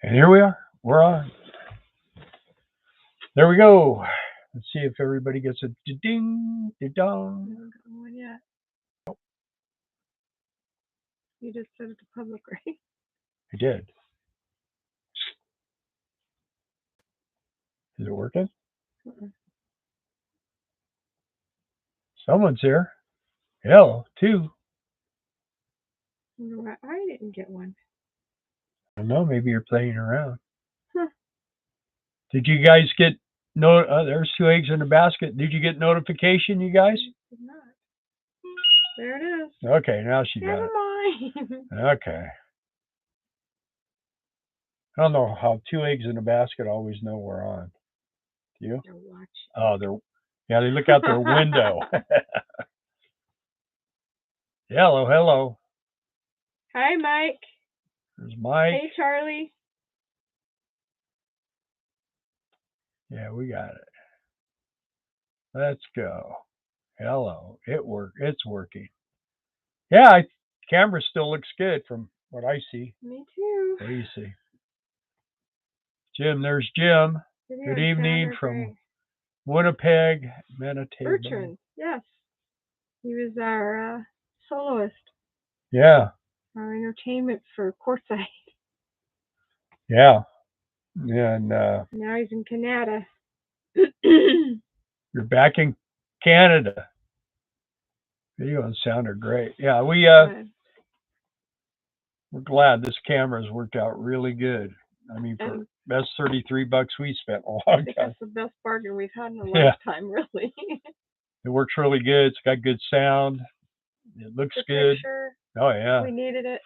And here we are. We're on. There we go. Let's see if everybody gets a ding, dong. I haven't gotten one yet. You just said it to public, right? I did. Is it working? Someone's here. Hello, two. I wonder why I didn't get one. I don't know. Maybe you're playing around. Huh. Did you guys get there's 2 eggs in the basket. Did you get notification, you guys? I did not. There it is. Okay, now she got Never it. mind. Okay. I don't know how 2 eggs in a basket always know we're on. Do you? They're watching. Oh, they look out their window. Hello. Hi, Mike. There's Mike. Hey, Charlie. Yeah, we got it. Let's go. Hello. It's working. Yeah, camera still looks good from what I see. Me too. What do you see? Jim, there's Jim. Good evening from Winnipeg, Manitoba. Bertrand, yes. He was our soloist. Yeah. Our entertainment for Courtside. Yeah. And now he's in Canada. You're back in Canada. Video and sound are great. Yeah, we're glad this camera's worked out really good. I mean, for best $33 we spent a long time. That's the best bargain we've had in a lifetime, really. It works really good. It's got good sound. It looks good. Picture. Oh yeah. We needed it,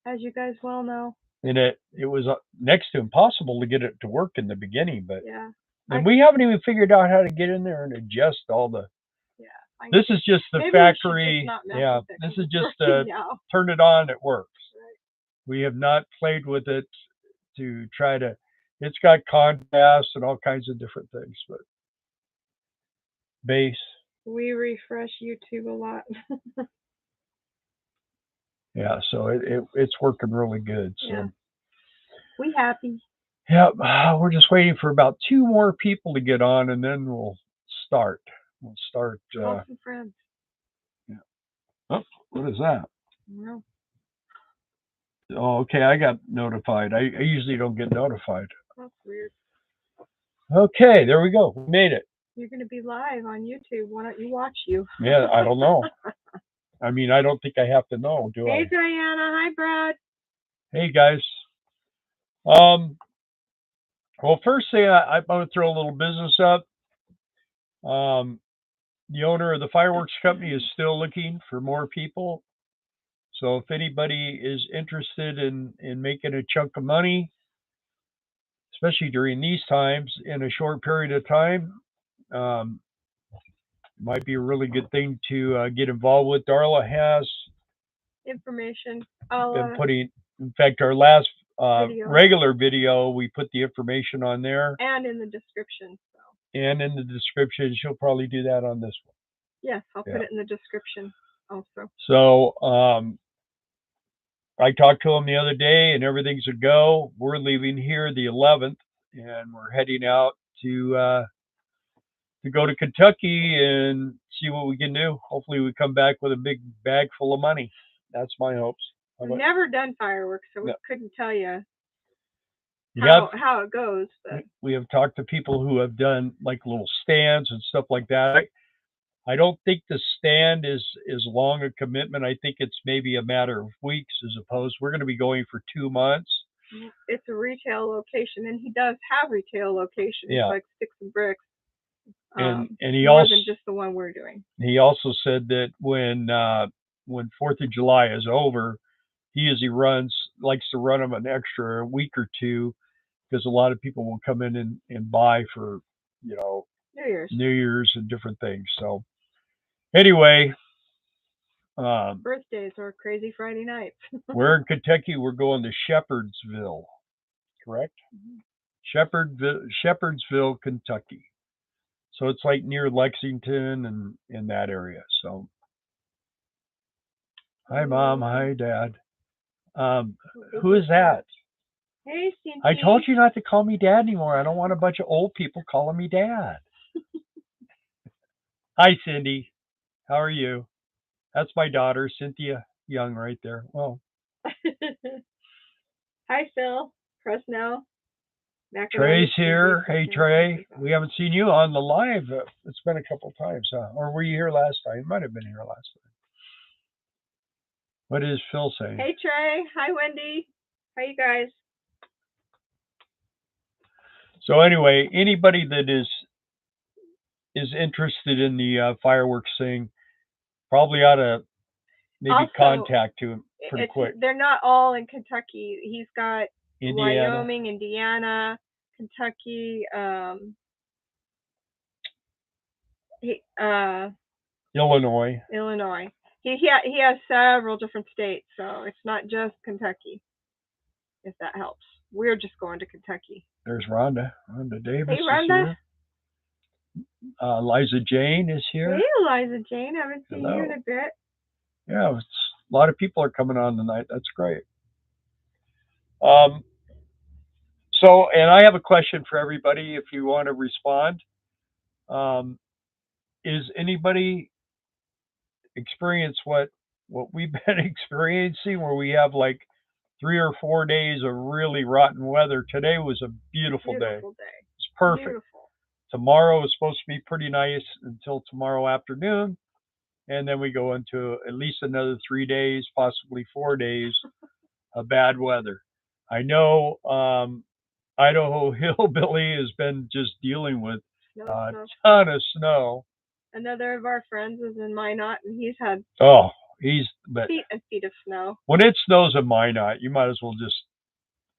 as you guys well know. And it was next to impossible to get it to work in the beginning, but yeah. And we haven't even figured out how to get in there and adjust all the. Yeah. This is just the factory. Yeah. This is just turn it on. It works. Right. We have not played with it to try to. It's got contrast and all kinds of different things, but bass. We refresh YouTube a lot. Yeah, so it's working really good. So. Yeah. We happy. Yep, we're just waiting for about 2 more people to get on, and then we'll start. We'll start. Call some friends. Yeah. Oh, what is that? No. Oh, okay. I got notified. I usually don't get notified. That's weird. Okay, there we go. We made it. You're going to be live on YouTube. Why don't you watch you? Yeah, I don't know. I mean, I don't think I have to know, do I? Hey, Diana. Hi, Brad. Hey, guys. Well, first thing, I want to throw a little business up. The owner of the fireworks company is still looking for more people. So if anybody is interested in making a chunk of money, especially during these times, in a short period of time, might be a really good thing to get involved with. Darla has information. Been putting, in fact, our last regular video, we put the information on there. And in the description. So. And in the description, she'll probably do that on this one. Yes, I'll put it in the description also. So I talked to him the other day and everything's a go. We're leaving here the 11th and we're heading out to go to Kentucky and see what we can do. Hopefully we come back with a big bag full of money. That's my hopes. We've never done fireworks, so we couldn't tell you how it goes. But. We have talked to people who have done like little stands and stuff like that. I don't think the stand is long a commitment. I think it's maybe a matter of weeks as opposed. We're going to be going for 2 months. It's a retail location, and he does have retail locations like Sticks and Bricks. And he more also than just the one we're doing. He also said that when 4th of July is over, he usually likes to run them an extra week or two because a lot of people will come in and buy for New Year's and different things. So anyway, birthdays or crazy Friday nights. We're in Kentucky. We're going to Shepherdsville, correct? Mm-hmm. Shepherdsville, Kentucky. So it's like near Lexington and in that area. So hi, Mom. Hi, Dad. Who is that? Hey, Cindy. I told you not to call me Dad anymore. I don't want a bunch of old people calling me Dad. Hi, Cindy. How are you? That's my daughter, Cynthia Young, right there. Well. Hi, Phil. Fresno. Trey's here. Hey, Trey. We haven't seen you on the live. It's been a couple times, huh? Or were you here last time? You might have been here last time. What is Phil saying? Hey, Trey. Hi, Wendy. How you guys? So anyway, anybody that is interested in the fireworks thing probably ought to maybe also contact him pretty quick. They're not all in Kentucky. He's got Indiana. Wyoming, Indiana, Kentucky, Illinois. Illinois. He has several different states, so it's not just Kentucky. If that helps. We're just going to Kentucky. There's Rhonda. Rhonda Davis. Hey, Rhonda. Is here. Liza Jane is here. Hey, Liza Jane. I haven't seen you in a bit. Yeah, a lot of people are coming on tonight. That's great. So, and I have a question for everybody if you want to respond. Is anybody experience what we've been experiencing, where we have like 3 or 4 days of really rotten weather? Today was a beautiful day. It's perfect. Beautiful. Tomorrow is supposed to be pretty nice until tomorrow afternoon. And then we go into at least another 3 days, possibly 4 days of bad weather. I know Idaho Hillbilly has been just dealing with a ton of snow. Another of our friends is in Minot, and he's had feet and feet of snow. When it snows in Minot, you might as well just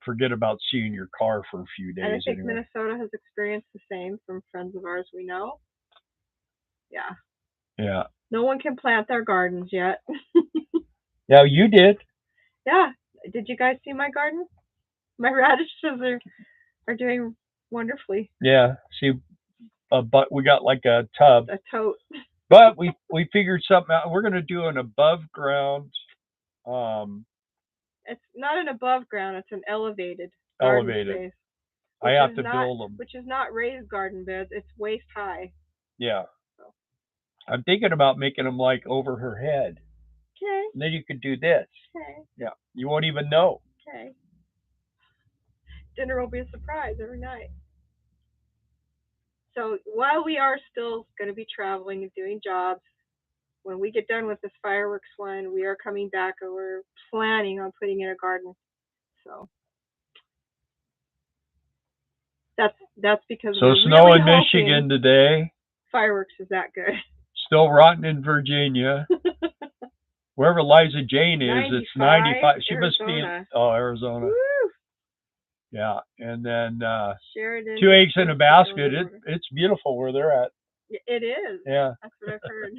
forget about seeing your car for a few days. And I think Minnesota has experienced the same from friends of ours we know. Yeah. Yeah. No one can plant their gardens yet. Yeah, you did. Yeah. Did you guys see my garden? My radishes are doing wonderfully. Yeah. See, but we got like a tub. A tote. But we figured something out. We're going to do an above ground. It's not an above ground. It's an elevated. Space, I have to build them. Which is not raised garden beds. It's waist high. Yeah. So. I'm thinking about making them like over her head. Okay. And then you could do this. Okay. Yeah. You won't even know. Okay. Dinner will be a surprise every night. So while we are still going to be traveling and doing jobs, when we get done with this fireworks one, we are coming back and we're planning on putting in a garden. So that's because so snow in Michigan today. Fireworks is that good. Still rotten in Virginia. Wherever Liza Jane is, it's 95. She must be in Arizona. Woo! Yeah, and then Sheridan, 2 eggs in a basket. It's beautiful where they're at. It is. Yeah. That's what I've heard.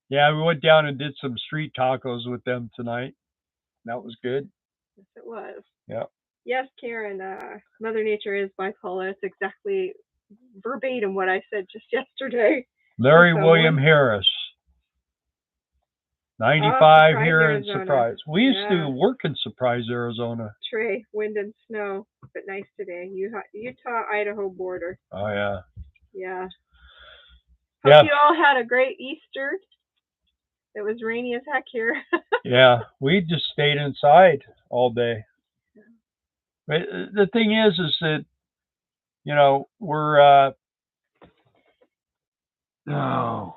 Yeah, we went down and did some street tacos with them tonight. That was good. Yes, it was. Yeah. Yes, Karen, Mother Nature is bipolar. It's exactly verbatim what I said just yesterday. Larry William Harris. 95 here in Surprise. We used to work in Surprise, Arizona. Trey, wind and snow, but nice today. Utah-Idaho border. Oh, yeah. Yeah. Hope you all had a great Easter. It was rainy as heck here. Yeah, we just stayed inside all day. But the thing is that, you know, we're, no.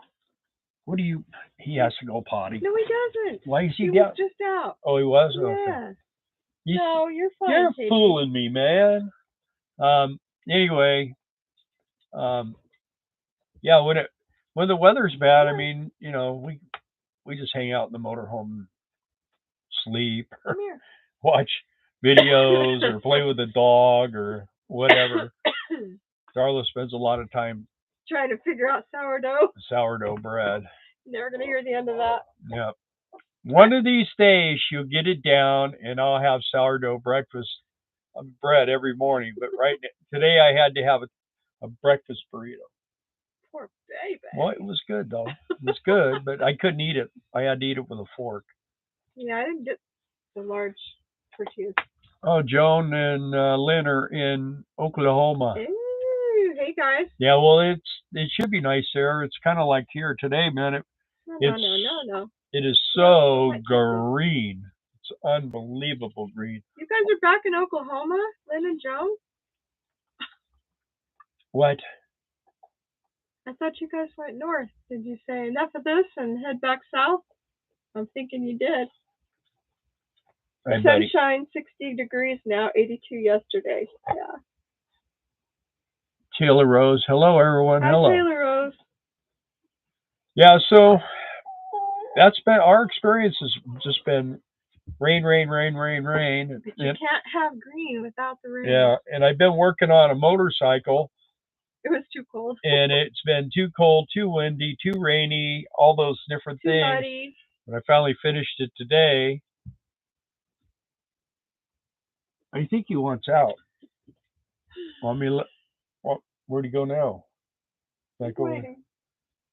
What do you, he has to go potty. No, he doesn't. Why is he was just out. Oh, he was? Yeah. Okay. No, you're fine. You're Katie. fooling me, man. Anyway, yeah, when the weather's bad, I mean, you know, we just hang out in the motorhome and sleep or watch videos or play with the dog or whatever. Darla spends a lot of time trying to figure out sourdough bread. Never gonna hear the end of that. Yeah. One of these days she'll get it down and I'll have sourdough breakfast bread every morning. But today I had to have a breakfast burrito. Poor baby. Well, it was good though. It was good, but I couldn't eat it. I had to eat it with a fork. Yeah, I didn't get the large tortillas. Oh, Joan and Lynn are in Oklahoma. Ooh, hey guys. Yeah, well, it should be nice there. It's kind of like here today, man. No. It is so green. It's unbelievable green. You guys are back in Oklahoma, Lynn and Joan? What? I thought you guys went north. Did you say enough of this and head back south? I'm thinking you did. The sunshine, 60 degrees now, 82 yesterday. Yeah. Taylor Rose. Hello, everyone. Hi, hello. Taylor Rose. Yeah, so that's been our experience. Has just been rain. But you can't have green without the rain. Yeah, and I've been working on a motorcycle. It was too cold. And it's been too cold, too windy, too rainy, all those different things. Muddy. But I finally finished it today. I think he wants out. Where'd he go now? He's waiting.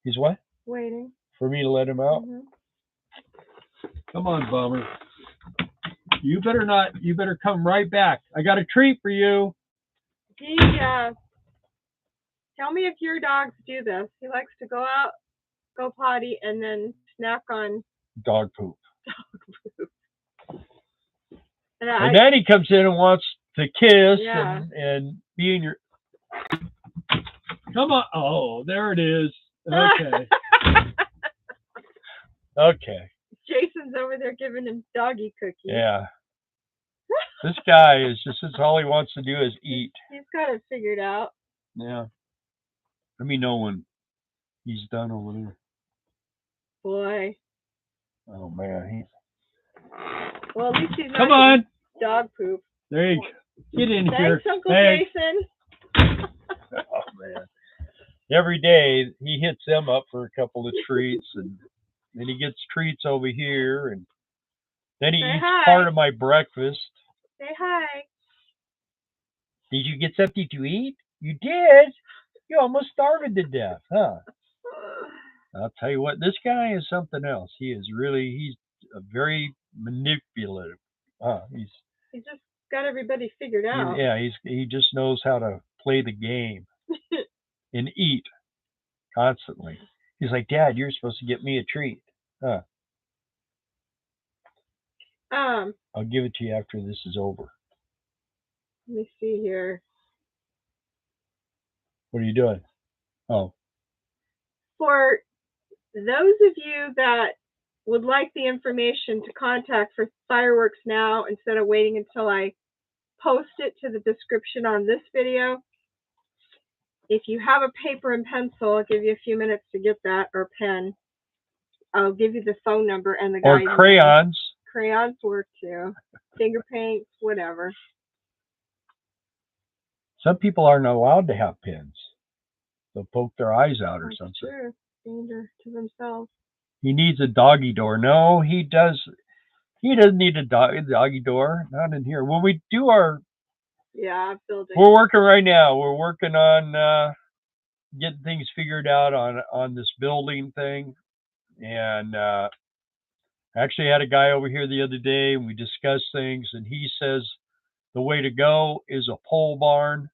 He's what? Waiting. For me to let him out? Mm-hmm. Come on, Bummer. You better come right back. I got a treat for you. Tell me if your dogs do this. He likes to go out, go potty, and then snack on dog poop. And then he comes in and wants to kiss and be in your... Come on. Oh, there it is. Okay. Okay. Jason's over there giving him doggy cookies. Yeah. This guy is just, all he wants to do is eat. He's got it figured out. Yeah. Let me know when he's done over there. Boy. Oh, man. Well, at least he's not Come on. Dog poop. There you go. Get in here. Thanks, Uncle Jason. Oh, man. Every day he hits them up for a couple of treats, and then he gets treats over here, and then he eats part of my breakfast. Say hi. Did you get something to eat? You did? You almost starved to death, huh? I'll tell you what, this guy is something else. He's a very manipulative. He's just got everybody figured out. He just knows how to play the game and eat constantly. He's like, Dad, you're supposed to get me a treat. Huh. I'll give it to you after this is over. Let me see here. What are you doing? Oh. For those of you that would like the information to contact for fireworks now instead of waiting until I post it to the description on this video, if you have a paper and pencil, I'll give you a few minutes to get that, or pen. I'll give you the phone number and the guide. Or crayons. Crayons work too. Finger paints, whatever. Some people aren't allowed to have pins. They'll poke their eyes out or something. Sure. Danger to themselves. He needs a doggy door. No, he does. He doesn't need a doggy door. Not in here. When we do our... Yeah, building. We're working right now. We're working on getting things figured out on this building thing. And I actually had a guy over here the other day, and we discussed things, and he says the way to go is a pole barn.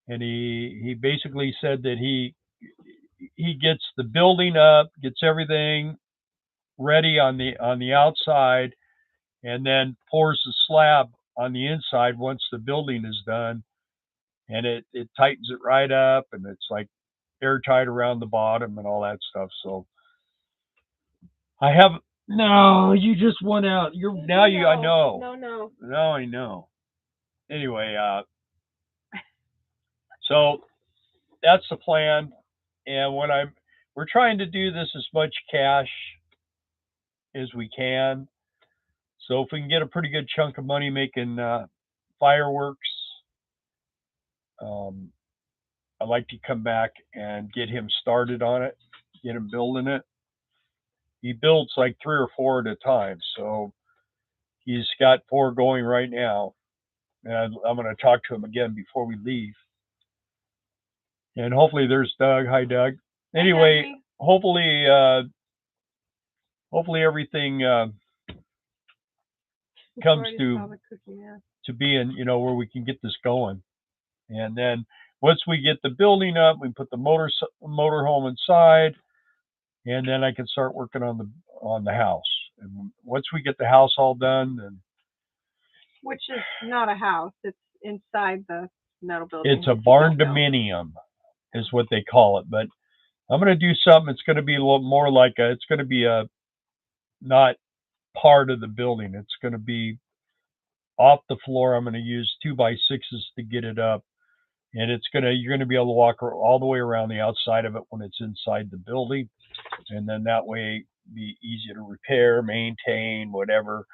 And he basically said that he gets the building up, gets everything ready on the outside, and then pours the slab on the inside once the building is done, and it tightens it right up, and it's like airtight around the bottom and all that stuff. So I have... No, you just went out. I know. No. No, I know. Anyway, so that's the plan. And we're trying to do this as much cash as we can. So if we can get a pretty good chunk of money making fireworks, I'd like to come back and get him started on it, get him building it. He builds like 3 or 4 at a time. So he's got 4 going right now. And I'm going to talk to him again before we leave. And hopefully there's Doug. Hi, Doug. Anyway, hopefully everything comes saw the cookie, yeah. to being, you know, where we can get this going. And then once we get the building up, we put the motor home inside, and then I can start working on the house. And once we get the house all done, then which is not a house; it's inside the metal building. It's a barn dominium, is what they call it. But I'm going to do something. It's going to be a little more like it's going to be a not part of the building. It's going to be off the floor. I'm going to use 2x6s to get it up, and you're going to be able to walk all the way around the outside of it when it's inside the building, and then that way be easy to repair, maintain, whatever.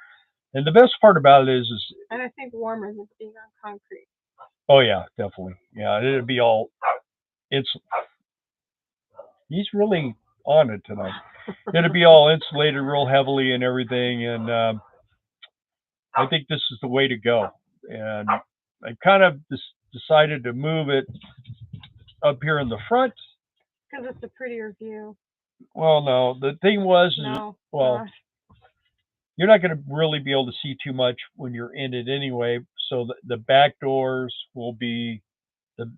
And the best part about it is and I think warmer than being on concrete. Oh yeah, definitely. Yeah, it'd be all. He's really on it tonight. It'd be all insulated real heavily and everything, and I think this is the way to go. And I kind of decided to move it up here in the front because it's a prettier view. Well, no, the thing was, you're not going to really be able to see too much when you're in it anyway. So the back doors will be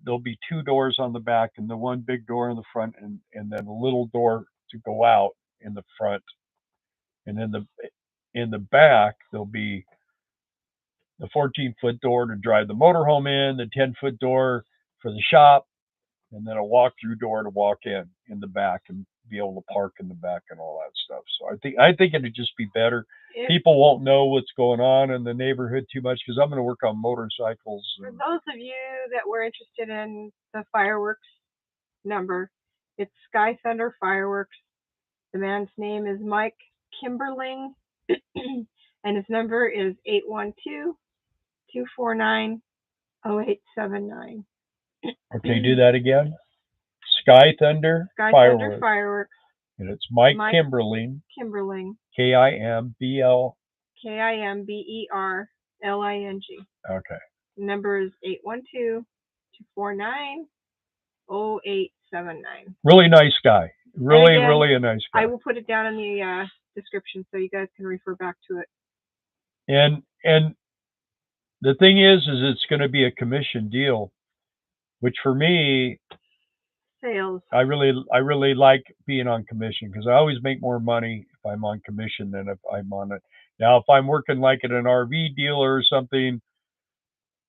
there'll be two doors on the back and the one big door in the front, and then a little door to go out in the front, and then in the back there'll be the 14-foot door to drive the motorhome in, the 10-foot door for the shop, and then a walk-through door to walk in the back and be able to park in the back and all that stuff. So I think it'd just be better. People won't know what's going on in the neighborhood too much because I'm going to work on motorcycles. For those of you that were interested in the fireworks number, it's Sky Thunder Fireworks. The man's name is Mike KIMBERLING, and his number is 812-249-0879. Okay, do that again. Sky Thunder Fireworks. And it's Mike KIMBERLING. KIMBERLING. KIMBERLING. Okay. The number is 812-249-0879. Really nice guy. Really a nice guy. I will put it down in the description so you guys can refer back to it. And the thing is it's going to be a commission deal, which for me, sales. I really like being on commission because I always make more money if I'm on commission than if I'm on it. Now, if I'm working like at an RV dealer or something,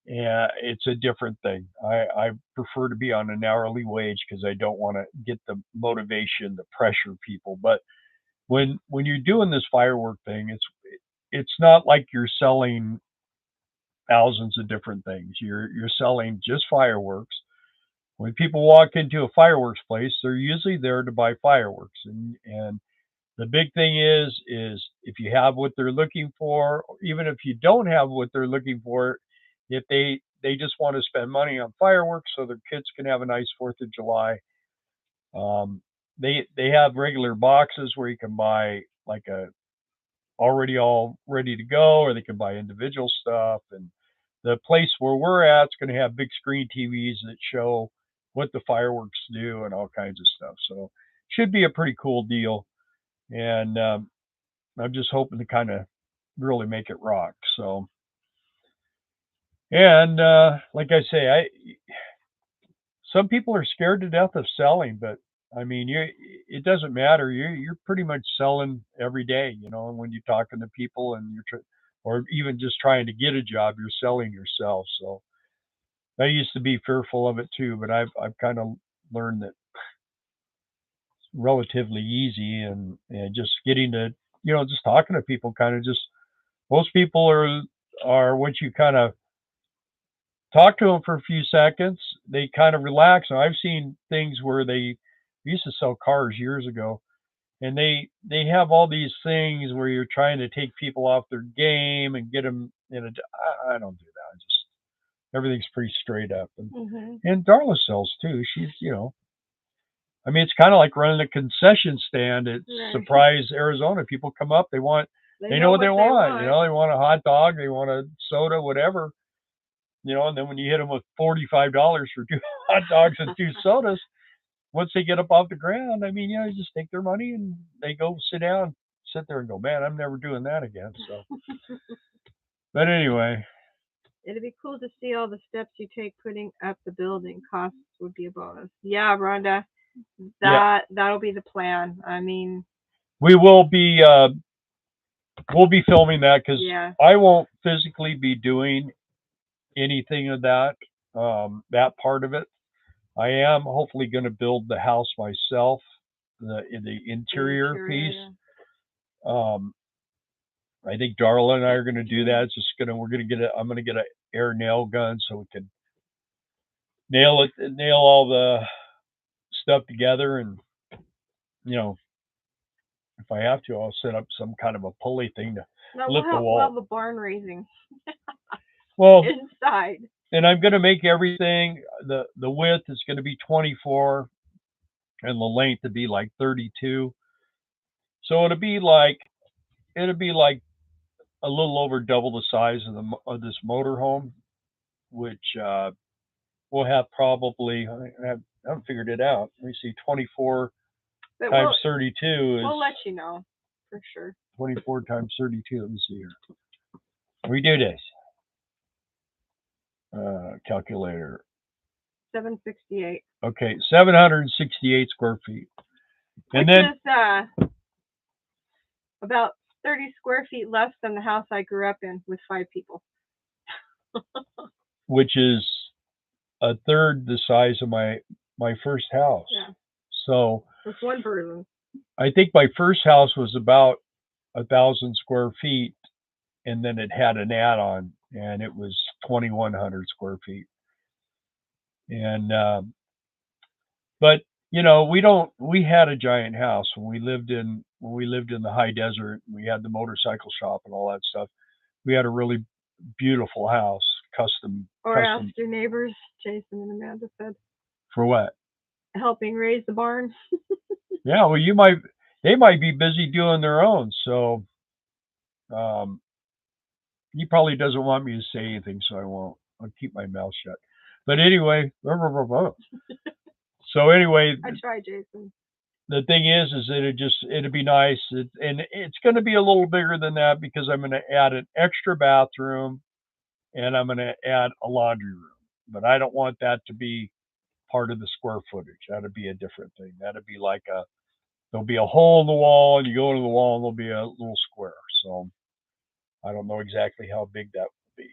yeah, it's a different thing. I prefer to be on an hourly wage because I don't want to get the motivation to pressure people. But when you're doing this firework thing, it's not like you're selling thousands of different things. You're selling just fireworks. When people walk into a fireworks place, they're usually there to buy fireworks. And the big thing is if you have what they're looking for, or even if you don't have what they're looking for, if they just want to spend money on fireworks so their kids can have a nice 4th of July, they have regular boxes where you can buy like already all ready to go, or they can buy individual stuff. And the place where we're at is going to have big screen TVs that show what the fireworks do and all kinds of stuff. So should be a pretty cool deal. And I'm just hoping to kind of really make it rock. So, and like I say, some people are scared to death of selling, but I mean, it doesn't matter. You're pretty much selling every day, you know. And when you're talking to people and or even just trying to get a job, you're selling yourself. So I used to be fearful of it too, but I've kind of learned that it's relatively easy, and just getting to, you know, just talking to people, kind of just most people are once you kind of talk to them for a few seconds, they kind of relax. And I've seen things where they used to sell cars years ago, and they have all these things where you're trying to take people off their game and get them in I don't do that. Everything's pretty straight up. And Darla sells too. She's, you know, I mean, it's kind of like running a concession stand at Surprise, Arizona. People come up, they know what they want. You know, they want a hot dog, they want a soda, whatever. You know, and then when you hit them with $45 for 2 hot dogs and 2 sodas, once they get up off the ground, I mean, you know, you just take their money and they go sit there and go, man, I'm never doing that again. So But anyway, It'd be cool to see all the steps you take putting up the building. Costs would be a bonus. Yeah, Rhonda, that'll be the plan. I mean, we will be we'll be filming that because I won't physically be doing anything of that that part of it. I am hopefully going to build the house myself, the interior piece. I think Darla and I are going to do that. It's just we're going to I'm going to get an air nail gun so we can nail all the stuff together, and you know, if I have to, I'll set up some kind of a pulley thing to lift the wall. We'll have a barn raising. Well, inside. And I'm going to make everything, the width is going to be 24 and the length to be like 32. So it'll be like a little over double the size of this motorhome, which we'll have probably, I haven't figured it out. Let me see, 24 times 32 is... We'll let you know, for sure. 24 times 32, let me see here. We do this. Calculator. 768. Okay, 768 square feet. And which then is about 30 square feet less than the house I grew up in with 5 people. Which is a third the size of my first house. Yeah. So with one person. I think my first house was about 1,000 square feet, and then it had an add-on, and it was 2,100 square feet. And but you know, we had a giant house when we lived in the high desert. We had the motorcycle shop and all that stuff. We had a really beautiful house, custom. Asked your neighbors, Jason and Amanda said. For what? Helping raise the barn. Yeah, well, they might be busy doing their own, so he probably doesn't want me to say anything, so I won't. I'll keep my mouth shut. But anyway, so anyway, I try, Jason. The thing is that it'd be nice, and it's going to be a little bigger than that because I'm going to add an extra bathroom, and I'm going to add a laundry room. But I don't want that to be part of the square footage. That'd be a different thing. That'd be like there'll be a hole in the wall, and you go into the wall, and there'll be a little square. So I don't know exactly how big that will be,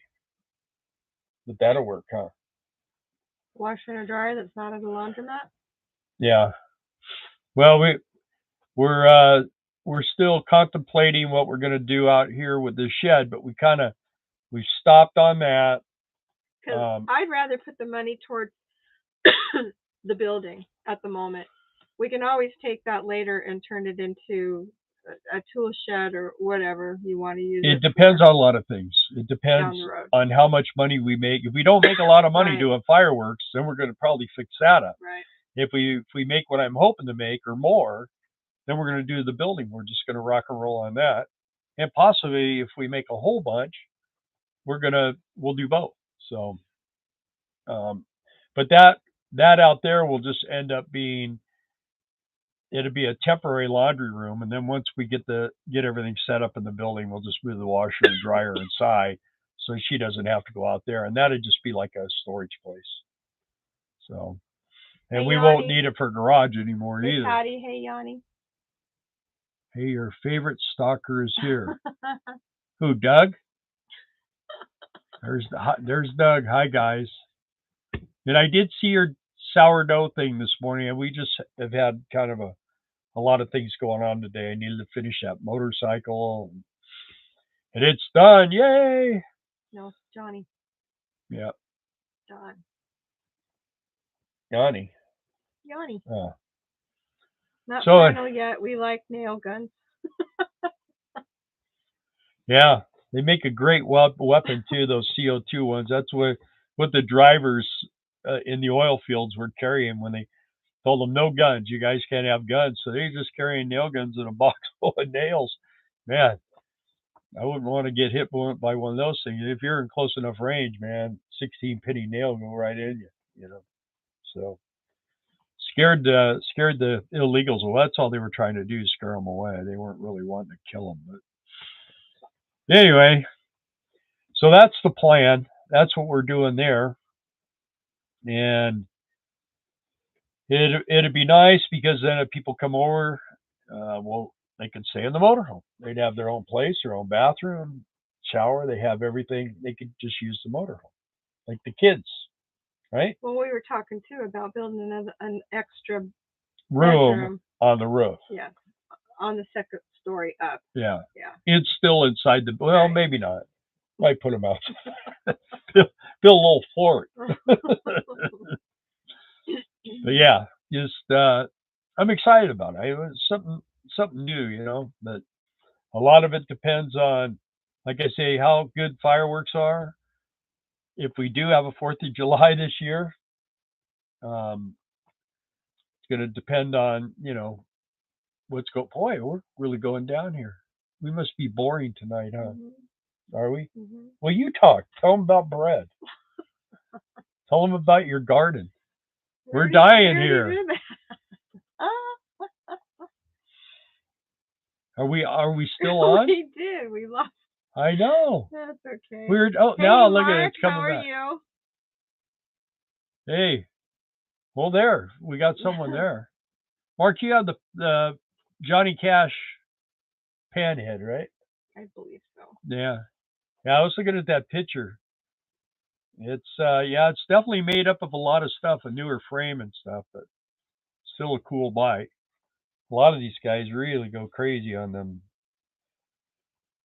but that'll work, huh? Washer and a dryer that's not at a laundromat. Yeah. Well, we're still contemplating what we're going to do out here with the shed, but we stopped on that. Because I'd rather put the money towards the building at the moment. We can always take that later and turn it into a tool shed or whatever you want to use. It depends on a lot of things. It depends on how much money we make. If we don't make a lot of money doing fireworks, then we're going to probably fix that up. Right. If we make what I'm hoping to make or more, then we're going to do the building. We're just going to rock and roll on that. And possibly if we make a whole bunch, we'll do both. So, but that out there will just end up being, it'll be a temporary laundry room. And then once we get everything set up in the building, we'll just move the washer and dryer inside so she doesn't have to go out there. And that'd just be like a storage place. So, and we won't need it for garage anymore either. Patty, hey Yanni. Hey, your favorite stalker is here. Who, Doug? There's Doug. Hi, guys. And I did see your sourdough thing this morning, and we just have had kind of a lot of things going on today. I needed to finish that motorcycle, and it's done. Yay! No, it's Johnny. Yeah. Don. Yanni. Oh. Not final yet. We like nail guns. Yeah, they make a great weapon too. Those CO2 ones. That's what the drivers in the oil fields were carrying when they told them no guns. You guys can't have guns. So they're just carrying nail guns in a box full of nails. Man, I wouldn't want to get hit by one of those things. If you're in close enough range, man, 16-penny nail go right in you. You know, so. Scared the illegals. Well, that's all they were trying to do, scare them away. They weren't really wanting to kill them. But anyway, So that's the plan. That's what we're doing there. And it'd be nice because then if people come over, well, they can stay in the motorhome. They'd have their own place, their own bathroom, shower. They have everything. They could just use the motorhome, like the kids, right? Well, we were talking too about building an extra Room bedroom. On the roof. Yeah, on the second story up. Yeah. Yeah. It's still inside the. Well, Right. maybe not. Might put them out. build a little fort. But yeah, just I'm excited about it. It was something new, you know. But a lot of it depends on, like I say, how good fireworks are. If we do have a 4th of July this year, it's going to depend on, you know, what's go. Boy, we're really going down here. We must be boring tonight, huh? Mm-hmm. Are we? Mm-hmm. Well, you talk. Tell them about bread. Tell them about your garden. We're dying here. Are we still on? We did. We lost. I know. That's okay. Weird. Oh, hey, now look Mark, at it. It's coming back. How are you? Hey. Well, there. We got someone there. Mark, you have the Johnny Cash panhead, right? I believe so. Yeah. Yeah, I was looking at that picture. It's it's definitely made up of a lot of stuff, a newer frame and stuff, but still a cool bike. A lot of these guys really go crazy on them.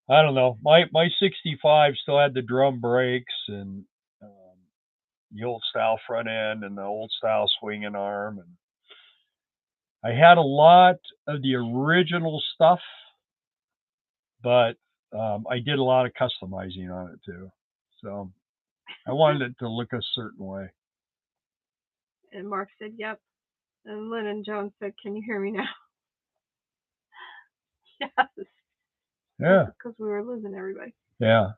I don't know. My 65 still had the drum brakes and the old style front end and the old style swinging arm, and I had a lot of the original stuff, but I did a lot of customizing on it too. So I wanted it to look a certain way. And Mark said, "Yep." And Lynn and Joan said, "Can you hear me now?" Yes. Yeah. Because we were losing everybody. Yeah.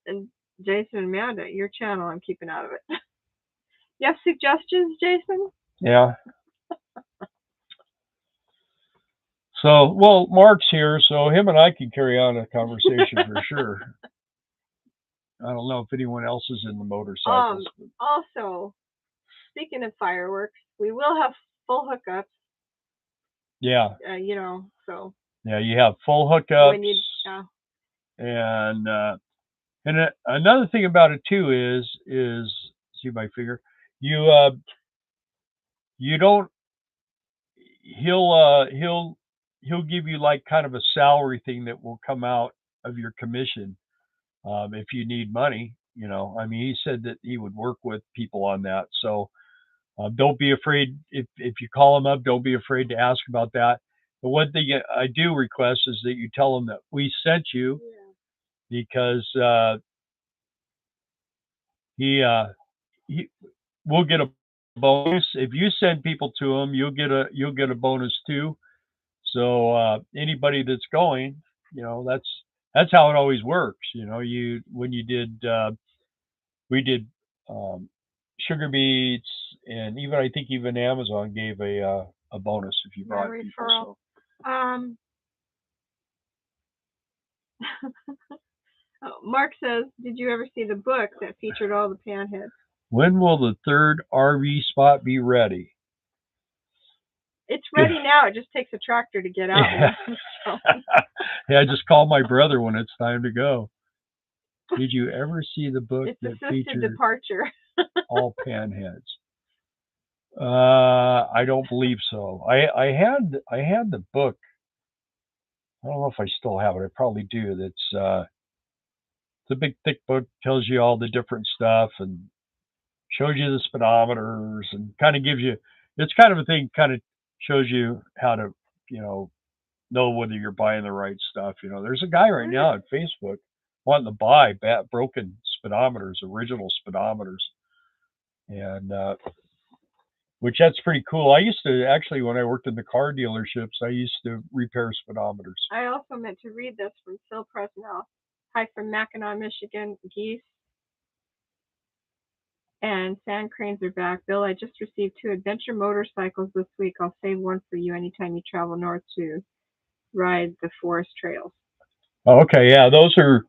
And Jason and Amanda, your channel, I'm keeping out of it. You have suggestions, Jason? Yeah. So, well, Mark's here, so him and I can carry on a conversation for sure. I don't know if anyone else is in the motorcycles. Also, speaking of fireworks, we will have full hookups. Yeah. You know, so. Yeah, you have full hookups. Yeah. And another thing about it too is see my finger. You don't. He'll give you like kind of a salary thing that will come out of your commission if you need money. You know, I mean, he said that he would work with people on that. So don't be afraid if you call him up. Don't be afraid to ask about that. But one thing I do request is that you tell him that we sent you, because he will get a bonus if you send people to him. You'll get a bonus too. So anybody that's going, you know, that's how it always works. You know, when you did we did sugar beets, and I think even Amazon gave a bonus if you brought people. So. Mark says, "Did you ever see the book that featured all the panheads?" When will the third RV spot be ready? It's ready now. It just takes a tractor to get out. Yeah. Yeah, just call my brother when it's time to go. Did you ever see the book that featured departure? all panheads? I don't believe so. I had the book. I don't know if I still have it. I probably do. It's a big thick book, tells you all the different stuff and shows you the speedometers and kind of gives you. It's kind of a thing. Kind of shows you how to, you know whether you're buying the right stuff. You know, there's a guy right now at Facebook wanting to buy broken speedometers, original speedometers, and which that's pretty cool. I used to actually, when I worked in the car dealerships, I used to repair speedometers. I also meant to read this from Phil Presnell. Hi from Mackinac, Michigan. Geese and sand cranes are back. Bill, I just received 2 adventure motorcycles this week. I'll save one for you anytime you travel north to ride the forest trails. Oh, okay, yeah, those are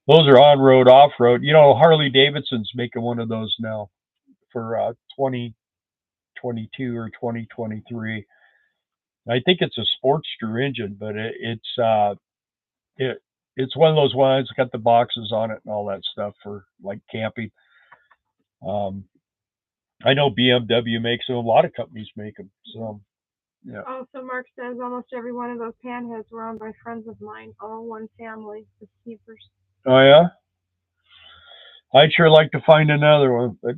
those are on-road, off-road. You know, Harley Davidson's making one of those now for 2022 or 2023. I think it's a Sportster engine, but it it's one of those ones that's got the boxes on it and all that stuff for like camping. Um, I know BMW makes them. A lot of companies make them. So yeah. Oh, so Mark says almost every one of those panheads were owned by friends of mine, all one family, the Seavers. Oh yeah. I'd sure like to find another one, but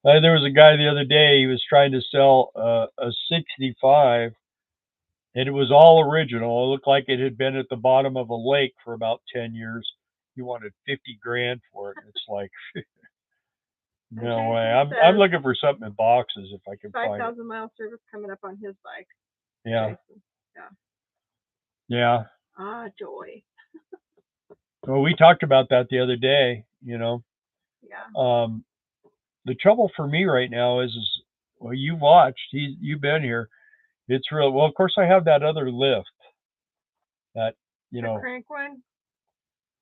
there was a guy the other day. He was trying to sell a '65, and it was all original. It looked like it had been at the bottom of a lake for about 10 years. He wanted 50 grand for it. It's like, no way. I'm looking for something in boxes if I can find it. 5,000 mile service coming up on his bike. Yeah. Jason. Yeah. Yeah. Ah, joy. Well, we talked about that the other day, you know. Yeah. The trouble for me right now is well, you've watched, you've been here. It's real. Well, of course, I have that other lift. That, you know. The crank one?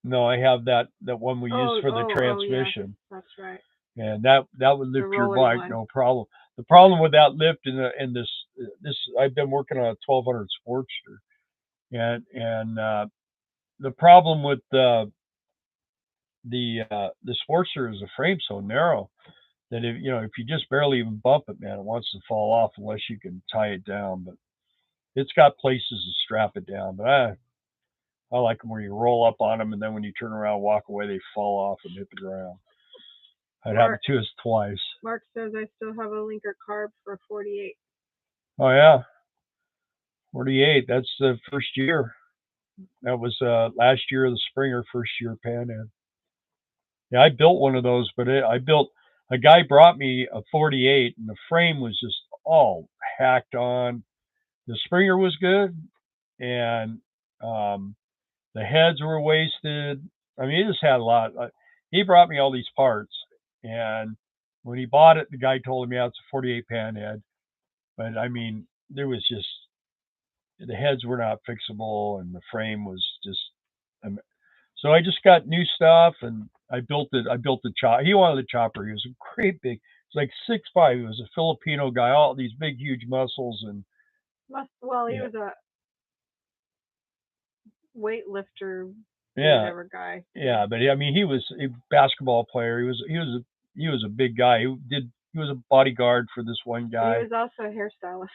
No, I have that one we use for the transmission. Yeah. That's right. And that would lift your bike, one. no problem. The problem with that lift in this I've been working on a 1200 Sportster, and the problem with the Sportster is the frame's so narrow that if you just barely even bump it, man, it wants to fall off unless you can tie it down. But it's got places to strap it down. But I like them where you roll up on them, and then when you turn around and walk away, they fall off and hit the ground. I'd have it to us twice. Mark says I still have a linker carb for 48. Oh yeah, 48. That's the first year. That was last year of the Springer, first year Panhead. Yeah, I built one of those, but a guy brought me a 48, and the frame was just all hacked on. The Springer was good, and the heads were wasted. I mean, he just had a lot. He brought me all these parts, and when he bought it, the guy told me, yeah, it's a 48 Panhead. But I mean, there was just, the heads were not fixable, and the frame was just. So I just got new stuff, and I built it. I built the chopper. He wanted the chopper. He was a great big. It's like 6'5". He was a Filipino guy. All these big, huge muscles, and he was a weightlifter. Yeah, whatever guy. Yeah, but I mean, he was a basketball player. He was a big guy. He was a bodyguard for this one guy. He was also a hairstylist.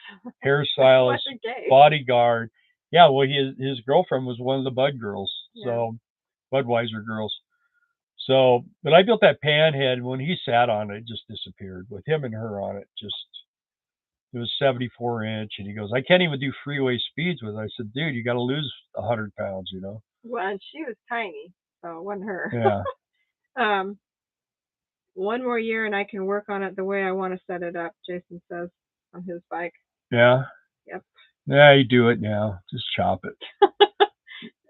Hairstylist, bodyguard. Yeah, well, his girlfriend was one of the Bud girls, so Budweiser girls. So, but I built that Panhead. When he sat on it, it just disappeared. With him and her on it, it was 74-inch, and he goes, I can't even do freeway speeds with it. I said, dude, you got to lose 100 pounds, you know. Well, and she was tiny, so it wasn't her. Yeah. One more year and I can work on it the way I want to set it up, Jason says on his bike. Yeah. Yep. Yeah, you do it now. Just chop it.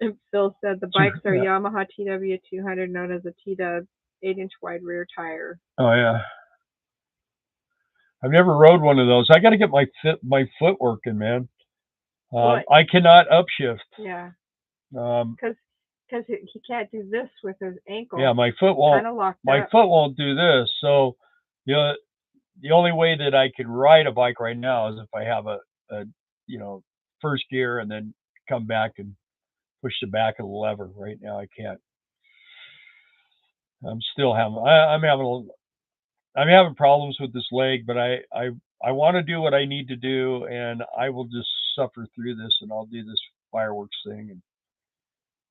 And Phil said the bikes are Yamaha TW200, known as a T-Dub 8-inch wide rear tire. Oh yeah. I've never rode one of those. I got to get my foot working, man. I cannot upshift. Yeah. Because he can't do this with his ankle. Yeah, my foot won't. Foot won't do this. So, the only way that I could ride a bike right now is if I have a first gear and then come back and push the back of the lever. Right now, I can't. I'm still having. I'm having problems with this leg, but I want to do what I need to do, and I will just suffer through this, and I'll do this fireworks thing, and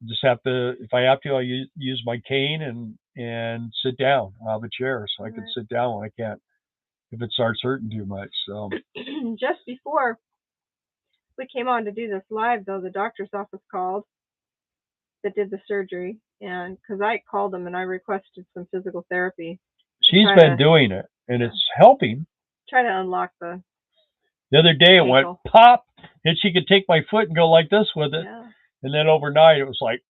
just have to. If I have to, I'll use my cane and sit down. I'll have a chair so I can sit down when I can't. If it starts hurting too much, so. Just before we came on to do this live, though, the doctor's office called that did the surgery, and because I called them and I requested some physical therapy. She's been doing it, and it's helping. Try to unlock the other day it went pop, and she could take my foot and go like this with it. Yeah. And then overnight it was like,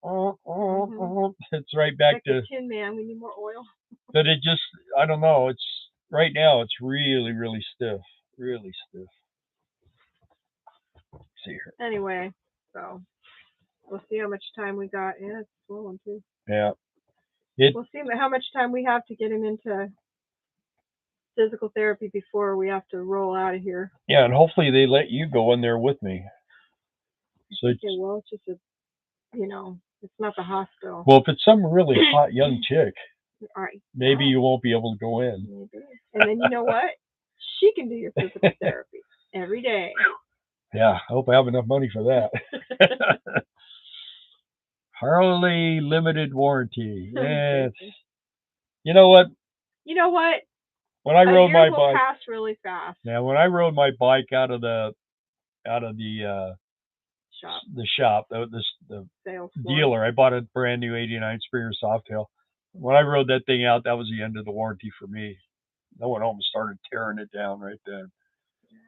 it's right back like to the Tin Man. We need more oil. But it just, I don't know. It's right now. It's really, really stiff. Really stiff. Let's see here. Anyway, so We'll see how much time we got. Yeah, it's swollen too. Yeah. We'll see how much time we have to get him into physical therapy before we have to roll out of here. Yeah, and hopefully they let you go in there with me. So okay, well, it's just it's not the hospital. Well, if it's some really hot young chick, all right, maybe you won't be able to go in. Maybe. And then you know what? She can do your physical therapy every day. Yeah, I hope I have enough money for that. Harley limited warranty. Yes. You know what? You know what? When I rode my bike, pass really fast. Yeah, when I rode my bike out of the shop, the dealer, I bought a brand new '89 Springer Softail. When I rode that thing out, that was the end of the warranty for me. I went home and started tearing it down right then.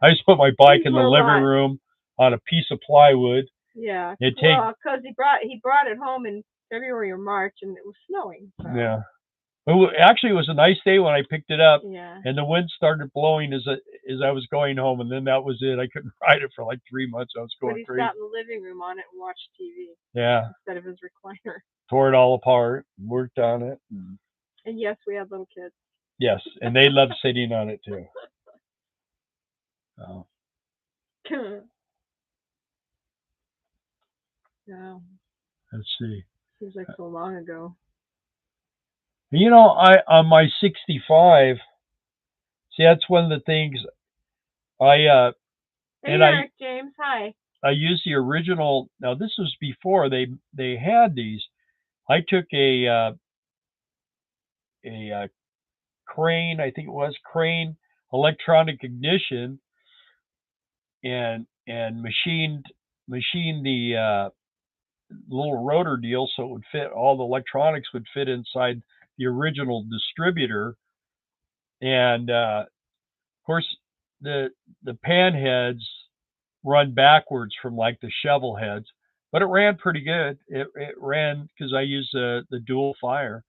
I used to put my bike in the living room on a piece of plywood. Yeah. Because he brought it home in February or March, and it was snowing. So. Yeah. Actually, it was a nice day when I picked it up, yeah. And the wind started blowing as I was going home, and then that was it. I couldn't ride it for like 3 months. I was going crazy. But he sat in the living room on it and watched TV. Yeah. Instead of his recliner. Tore it all apart, worked on it. And yes, we had little kids. Yes, and they loved sitting on it too. Oh. Wow. Let's see. Seems like so long ago. You know, on my 65. See, that's one of the things Hey, Eric James, hi. I used the original. Now this was before they had these. I took a crane, I think it was crane electronic ignition, and machined the little rotor deal so it would fit. All the electronics would fit inside the original distributor, and of course the pan heads run backwards from like the shovel heads, but it ran pretty good. It ran because I used the dual fire,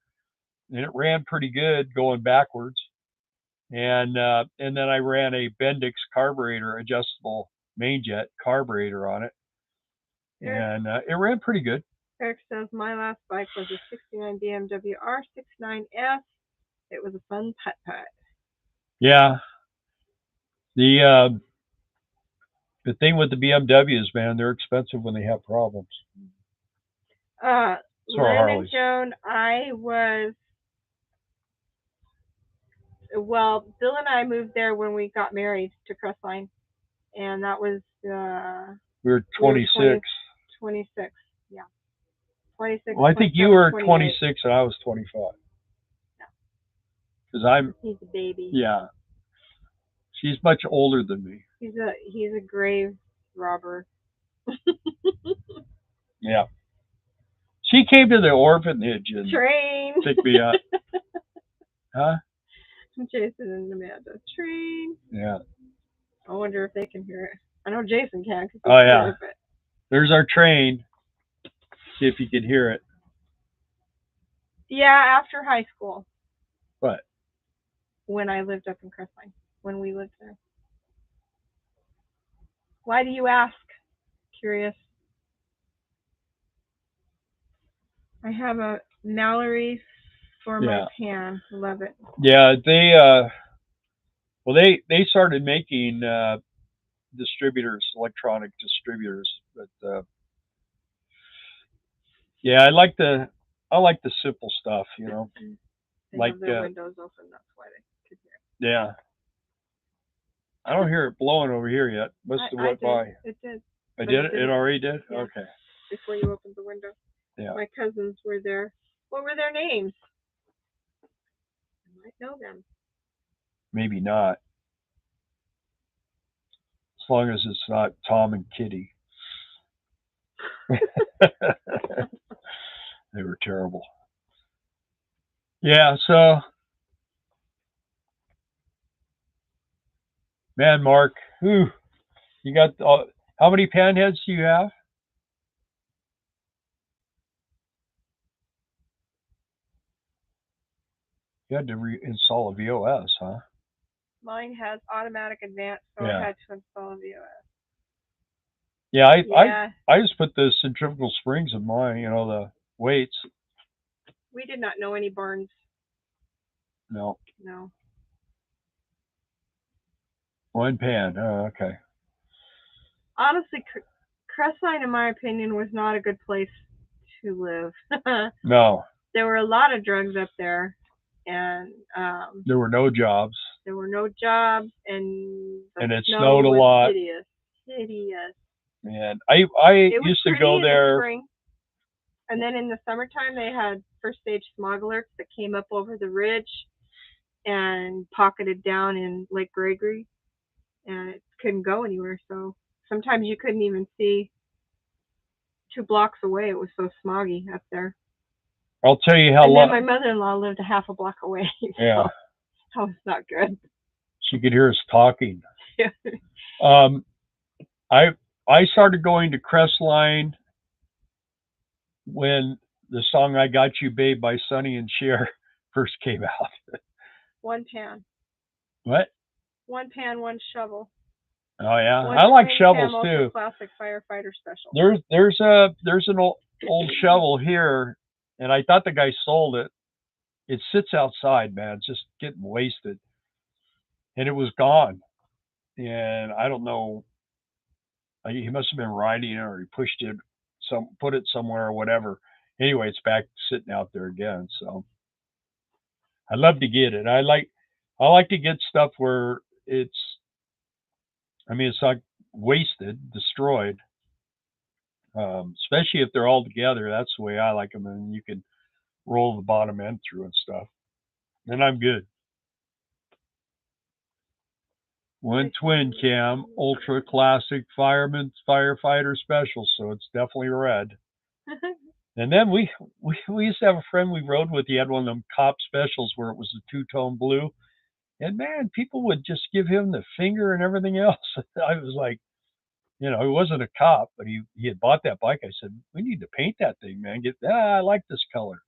and it ran pretty good going backwards. And then I ran a Bendix carburetor, adjustable main jet carburetor on it, and it ran pretty good. Eric says my last bike was a '69 BMW R69S. It was a fun putt-putt. Yeah. The thing with the BMWs, man, they're expensive when they have problems. Lynn and Joan, Bill and I moved there when we got married to Crestline, and that was we were 26. 26, yeah. 26. Well, I think you were 26 and I was 25. Because he's a baby. Yeah. She's much older than me. He's a grave robber. Yeah. She came to the orphanage and Train. picked me up. Huh? Jason and Amanda. Train. Yeah. I wonder if they can hear it. I know Jason can. Oh, yeah. There's our train. See if you can hear it. Yeah, after high school. What? When I lived up in Crestline. When we lived there. Why do you ask? Curious. I have a Mallory for my pan. Love it. Yeah, they started making distributors, electronic distributors, but yeah, I like the simple stuff, you know. They have their windows open, that's why they could hear it. Yeah. I don't hear it blowing over here yet. Must have went by. It did. I did it? It already did? Yeah. Okay. Before you opened the window. Yeah. My cousins were there. What were their names? I might know them. Maybe not. As long as it's not Tom and Kitty. They were terrible. Yeah, so man, Mark, you got how many pan heads do you have? You had to reinstall a VOS, huh? Mine has automatic advance, so I had to install a VOS. Yeah, Yeah, I just put the centrifugal springs in mine. You know, the weights. we did not know any barns. No, No. one pan. Oh, okay. Honestly, Crestline, in my opinion, was not a good place to live. No, There were a lot of drugs up there, and there were no jobs, there were no jobs, and the and it snow snowed a was lot. hideous. Hideous. And I It was used to pretty go in the there. spring, and then in the summertime they had first stage smog alerts that came up over the ridge and pocketed down in Lake Gregory, and it couldn't go anywhere. So sometimes you couldn't even see 2 blocks away. It was so smoggy up there. I'll tell you how And then long. my mother-in-law lived a half a block away, Yeah, so that was not good. she could hear us talking. Yeah. Um, I I started going to Crestline when the song "I Got You, Babe" by Sonny and Cher first came out. One pan, What? one pan, one shovel, Oh yeah, one I like twin shovels cam ultra too. classic firefighter special. There's an old shovel here, and I thought the guy sold it. It sits outside, man, it's just getting wasted, and it was gone. And I don't know, he must have been riding it or he pushed it, put it somewhere or whatever. Anyway, it's back sitting out there again. So I'd love to get it. I like to get stuff where it's not wasted, destroyed. Especially if they're all together. That's the way I like them, and you can roll the bottom end through and stuff. Then I'm good. One twin cam, ultra classic fireman firefighter special, so it's definitely red. And then we used to have a friend we rode with. He had one of them cop specials where it was a two-tone blue, and man, people would just give him the finger and everything else. I was like, he wasn't a cop, but he had bought that bike. I said, we need to paint that thing, man. I like this color.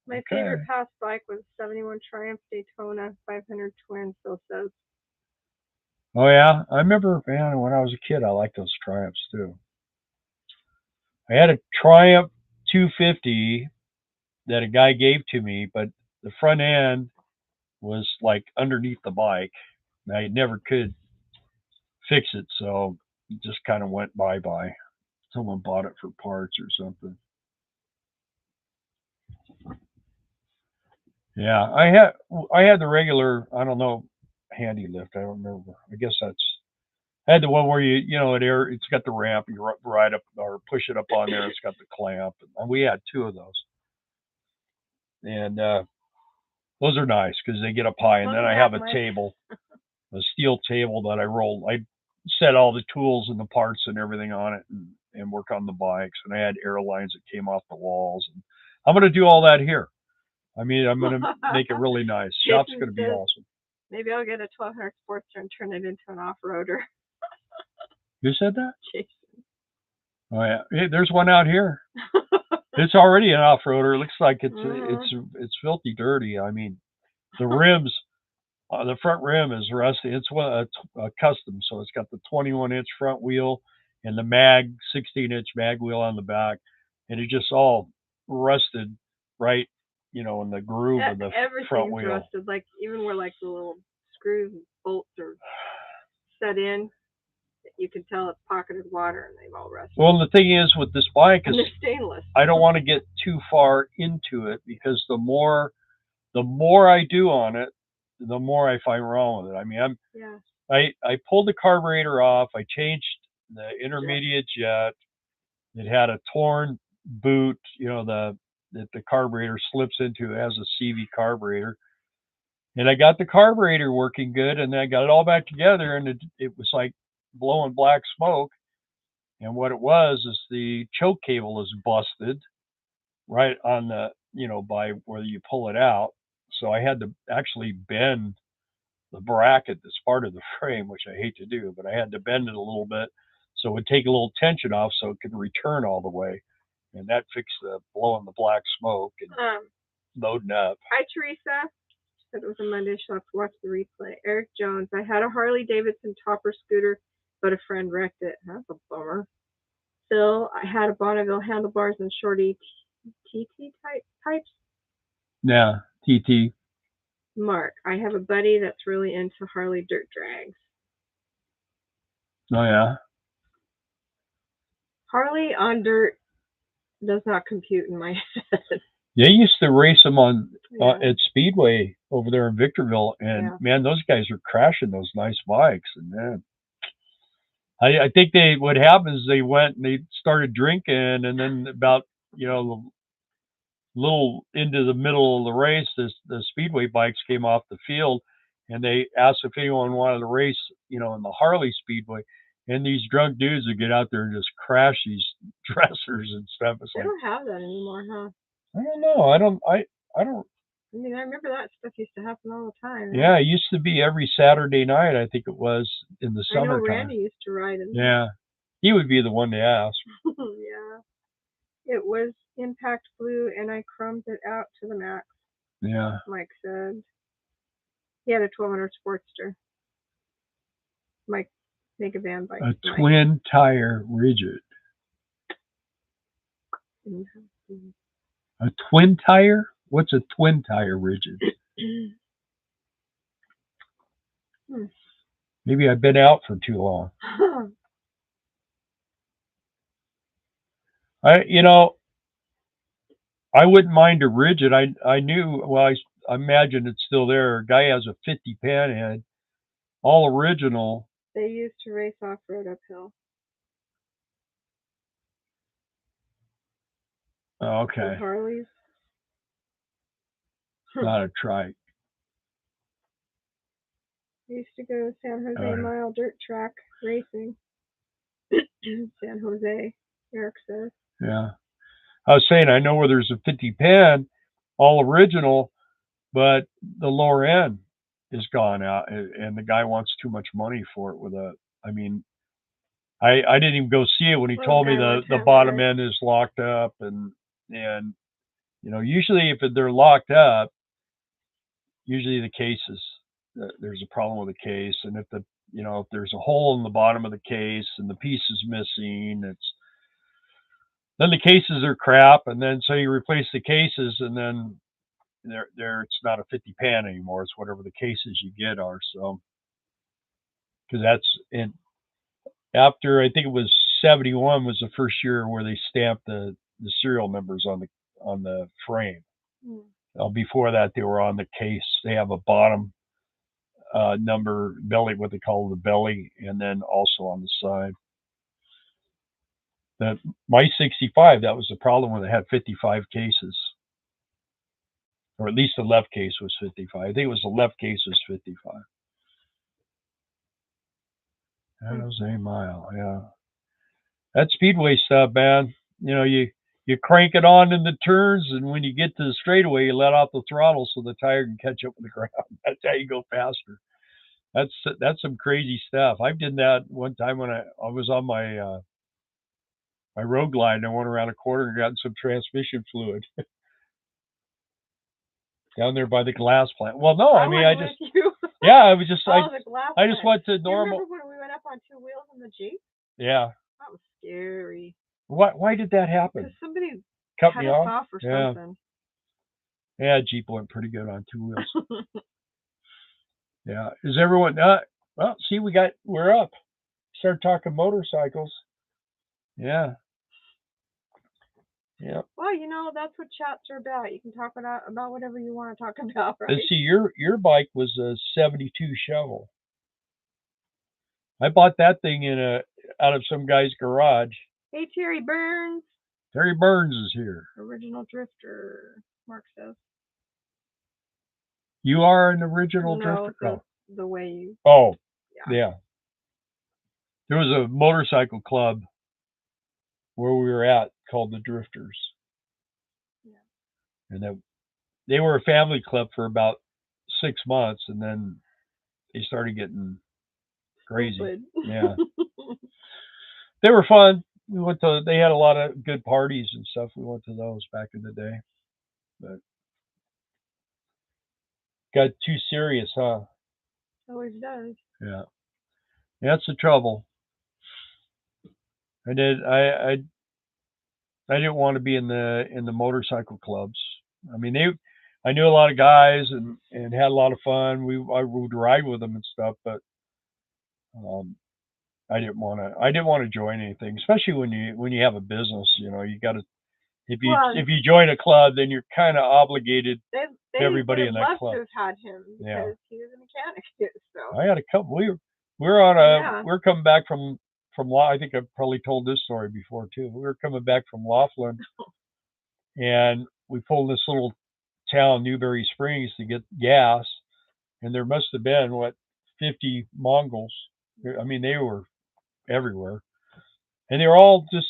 My Okay. favorite past bike was 71 Triumph Daytona 500 Twin, so says. Oh yeah, I remember, man, when I was a kid, I liked those Triumphs too. I had a Triumph 250 that a guy gave to me, but the front end was like underneath the bike. And I never could fix it, so it just kind of went bye bye. Someone bought it for parts or something. Yeah, I had the regular, I don't know, handy lift. I don't remember. I guess I had the one where it's got the ramp. You ride up or push it up on there. It's got the clamp. And we had two of those, and those are nice because they get up high. And then I have a table, a steel table that I roll. I set all the tools and the parts and everything on it, and work on the bikes. And I had air lines that came off the walls. And I'm going to do all that here. I mean, I'm going to make it really nice. Shop's going to be awesome. Maybe I'll get a 1200 Sportster and turn it into an off-roader. Who said that? Jason. Oh yeah, hey, there's one out here. It's already an off-roader. It looks like it's filthy dirty. I mean, the rims, the front rim is rusty. It's a custom, so it's got the 21-inch front wheel and the 16-inch mag wheel on the back, and it just all rusted right, in the groove of the front wheel. Everything's rusted, like even where like the little screws and bolts are set in. You can tell it's pocketed water and they've all rusted. Well, the thing is with this bike is they're stainless. I don't want to get too far into it because the more I do on it, the more I find wrong with it. I mean, I pulled the carburetor off. I changed the intermediate jet. It had a torn boot, that the carburetor slips into. It has a CV carburetor. And I got the carburetor working good, and then I got it all back together, and it was like blowing black smoke. And what it was is the choke cable is busted right on the, by where you pull it out. So I had to actually bend the bracket that's part of the frame, which I hate to do, but I had to bend it a little bit so it would take a little tension off so it could return all the way. And that fixed the blowing the black smoke and loading up. Hi, Teresa. Said it was a Monday. She'll have to watch the replay. Eric Jones. I had a Harley Davidson topper scooter, but a friend wrecked it. That's a bummer. Phil, I had a Bonneville handlebars and shorty TT types. Yeah, TT. Mark, I have a buddy that's really into Harley dirt drags. Oh yeah. Harley on dirt does not compute in my head. They used to race them on Yeah. at Speedway over there in Victorville, and Yeah. man, those guys are crashing those nice bikes. And man, I think what happened is they went and they started drinking, and then about a little into the middle of the race, the Speedway bikes came off the field, and they asked if anyone wanted to race, in the Harley Speedway. And these drunk dudes would get out there and just crash these dressers and stuff. It's They like, don't have that anymore, huh? I don't know. I don't. I mean, I remember that stuff used to happen all the time. Right? Yeah, it used to be every Saturday night. I think it was in the summertime. I know Randy used to ride in. Yeah, he would be the one to ask. Yeah, it was impact blue, and I chromed it out to the max. Yeah. Mike said he had a 1200 Sportster. Mike, make a van bike. A twin tire rigid. A twin tire? What's a twin tire rigid? Maybe I've been out for too long. I wouldn't mind a rigid. I knew. Well, I imagine it's still there. A guy has a 50 panhead, all original. They used to race off road uphill. Oh, okay. With Harleys. Not a trike. I used to go to San Jose Mile dirt track racing. San Jose, Eric says. Yeah. I was saying, I know where there's a 50 pan, all original, but the lower end is gone out, and the guy wants too much money for it. I didn't even go see it when he told me the bottom end is locked up, and usually if they're locked up, usually the case is there's a problem with the case, and if if there's a hole in the bottom of the case and the piece is missing, then the cases are crap, and then so you replace the cases, and then it's not a 50 pan anymore. It's whatever the cases you get are. So because after I think it was 71 was the first year where they stamped the serial numbers on the frame. Before that, they were on the case. They have a bottom number belly, what they call the belly, and then also on the side. My 65, that was the problem when it had 55 cases, or at least the left case was 55. I think it was the left case was 55. San Jose Mile, yeah. That Speedway stuff, man. You crank it on in the turns, and when you get to the straightaway, you let off the throttle so the tire can catch up with the ground. That's how you go faster. That's some crazy stuff. I did that one time when I was on my my road glide, and I went around a corner and got some transmission fluid down there by the glass plant. Well, no, I mean, I just I was just I just went to normal. You remember when we went up on two wheels in the Jeep? Yeah. That was scary. Why did that happen? Because somebody cut cut me us off or something. Yeah, Jeep went pretty good on two wheels. Yeah. Is everyone well, see, we're up. Start talking motorcycles. Yeah. Yeah. Well, that's what chats are about. You can talk about whatever you want to talk about, right? Let's see, your bike was a 72 shovel. I bought that thing out of some guy's garage. Hey, Terry Burns. Terry Burns is here. Original drifter, Mark says. You are an original drifter? No, the way you... Oh, yeah. There was a motorcycle club where we were at called the Drifters. Yeah. And they were a family club for about 6 months, and then they started getting crazy. Yeah. They were fun. They had a lot of good parties and stuff. We went to those back in the day. But got too serious, huh? Always does. Yeah. That's the trouble. I did. I didn't want to be in the motorcycle clubs. I mean, I knew a lot of guys and had a lot of fun. I would ride with them and stuff, but um, I didn't want to join anything, especially when you have a business. You know, you got to Well, if you join a club, then you're kind of obligated they to everybody in would that love club. to have had him Yeah, because he was a mechanic too. So I had a couple. We're on yeah. we're coming back from I think I've probably told this story before too. We were coming back from Laughlin, and we pulled this little town, Newberry Springs, to get gas, and there must have been what 50 Mongols. I mean, they were everywhere, and they were all just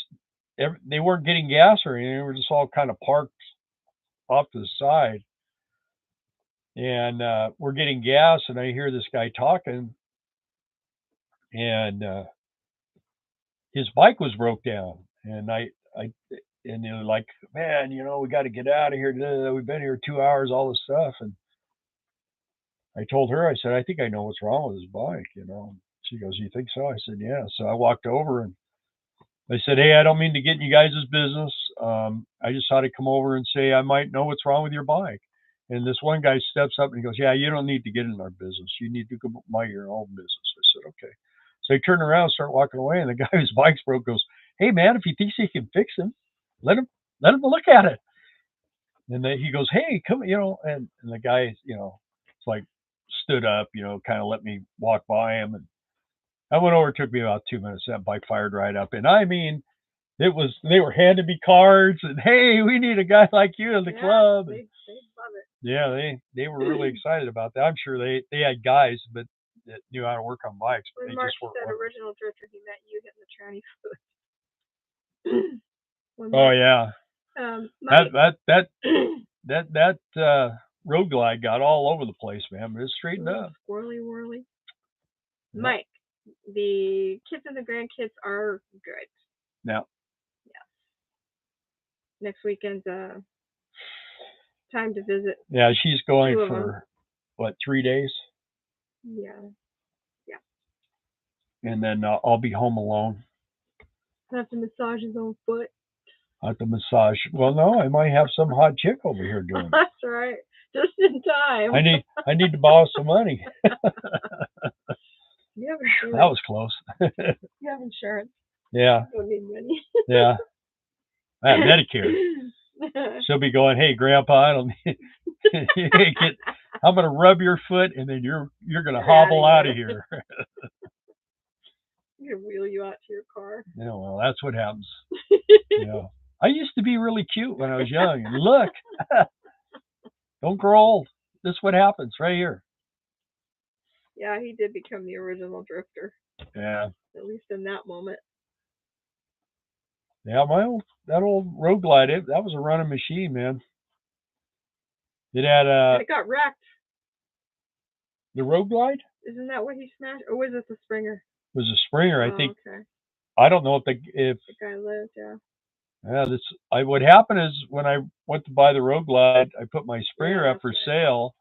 they weren't getting gas or anything. They were just all kind of parked off to the side, and we're getting gas, and I hear this guy talking, and his bike was broke down, and I and they were like, man, you know, we got to get out of here. We've been here 2 hours, all this stuff, and I told her, I said, I think I know what's wrong with his bike, you know. She goes, you think so? I said, yeah. So I walked over and I said, hey, I don't mean to get in you guys' business. I just thought I'd come over and say I might know what's wrong with your bike. And this one guy steps up and he goes, yeah, you don't need to get in our business. You need to go mind your own business. I said, okay. So I turned around and started walking away. And the guy whose bike's broke goes, hey, man, if he thinks he can fix him, let him look at it. And then he goes, hey, come, you know, and the guy, you know, it's like stood up, you know, kind of let me walk by him. And I went over, it took me about 2 minutes. That bike fired right up. And I mean, they were handing me cards and, hey, we need a guy like you in the club. They love it. Yeah, they were really excited about that. I'm sure they had guys, but that knew how to work on bikes. But When they Mark just weren't said working. original drifter, he met you hitting the tranny foot. Oh yeah, Mike, that road glide got all over the place, man. But it's straightened up. Squirrely whirly. Mike, the kids and the grandkids are good. Now, yeah. Next weekend's time to visit. Yeah, she's going for what, 3 days? Yeah. Yeah. And then I'll be home alone. Have to massage his own foot. I have to massage. Well, no, I might have some hot chick over here doing it. That's right. Just in time. I need to borrow some money. You have insurance. That was close. You have insurance. Yeah. You don't need money. Yeah. I have Medicare. She'll be going, hey, Grandpa, I don't need I'm gonna rub your foot and then you're gonna hobble out of here. I'm gonna wheel you out to your car. Yeah, well, that's what happens. You know, I used to be really cute when I was young, and look, don't grow old. This is what happens right here. Yeah, he did become the original drifter. Yeah. At least in that moment. Yeah, that old road glide, that was a running machine, man. It had it got wrecked. The road glide? Isn't that what he smashed, or was it the Springer? It was a Springer, I think. Okay. I don't know if the guy lived, yeah. Yeah, what happened is when I went to buy the road glide, I put my Springer up for sale,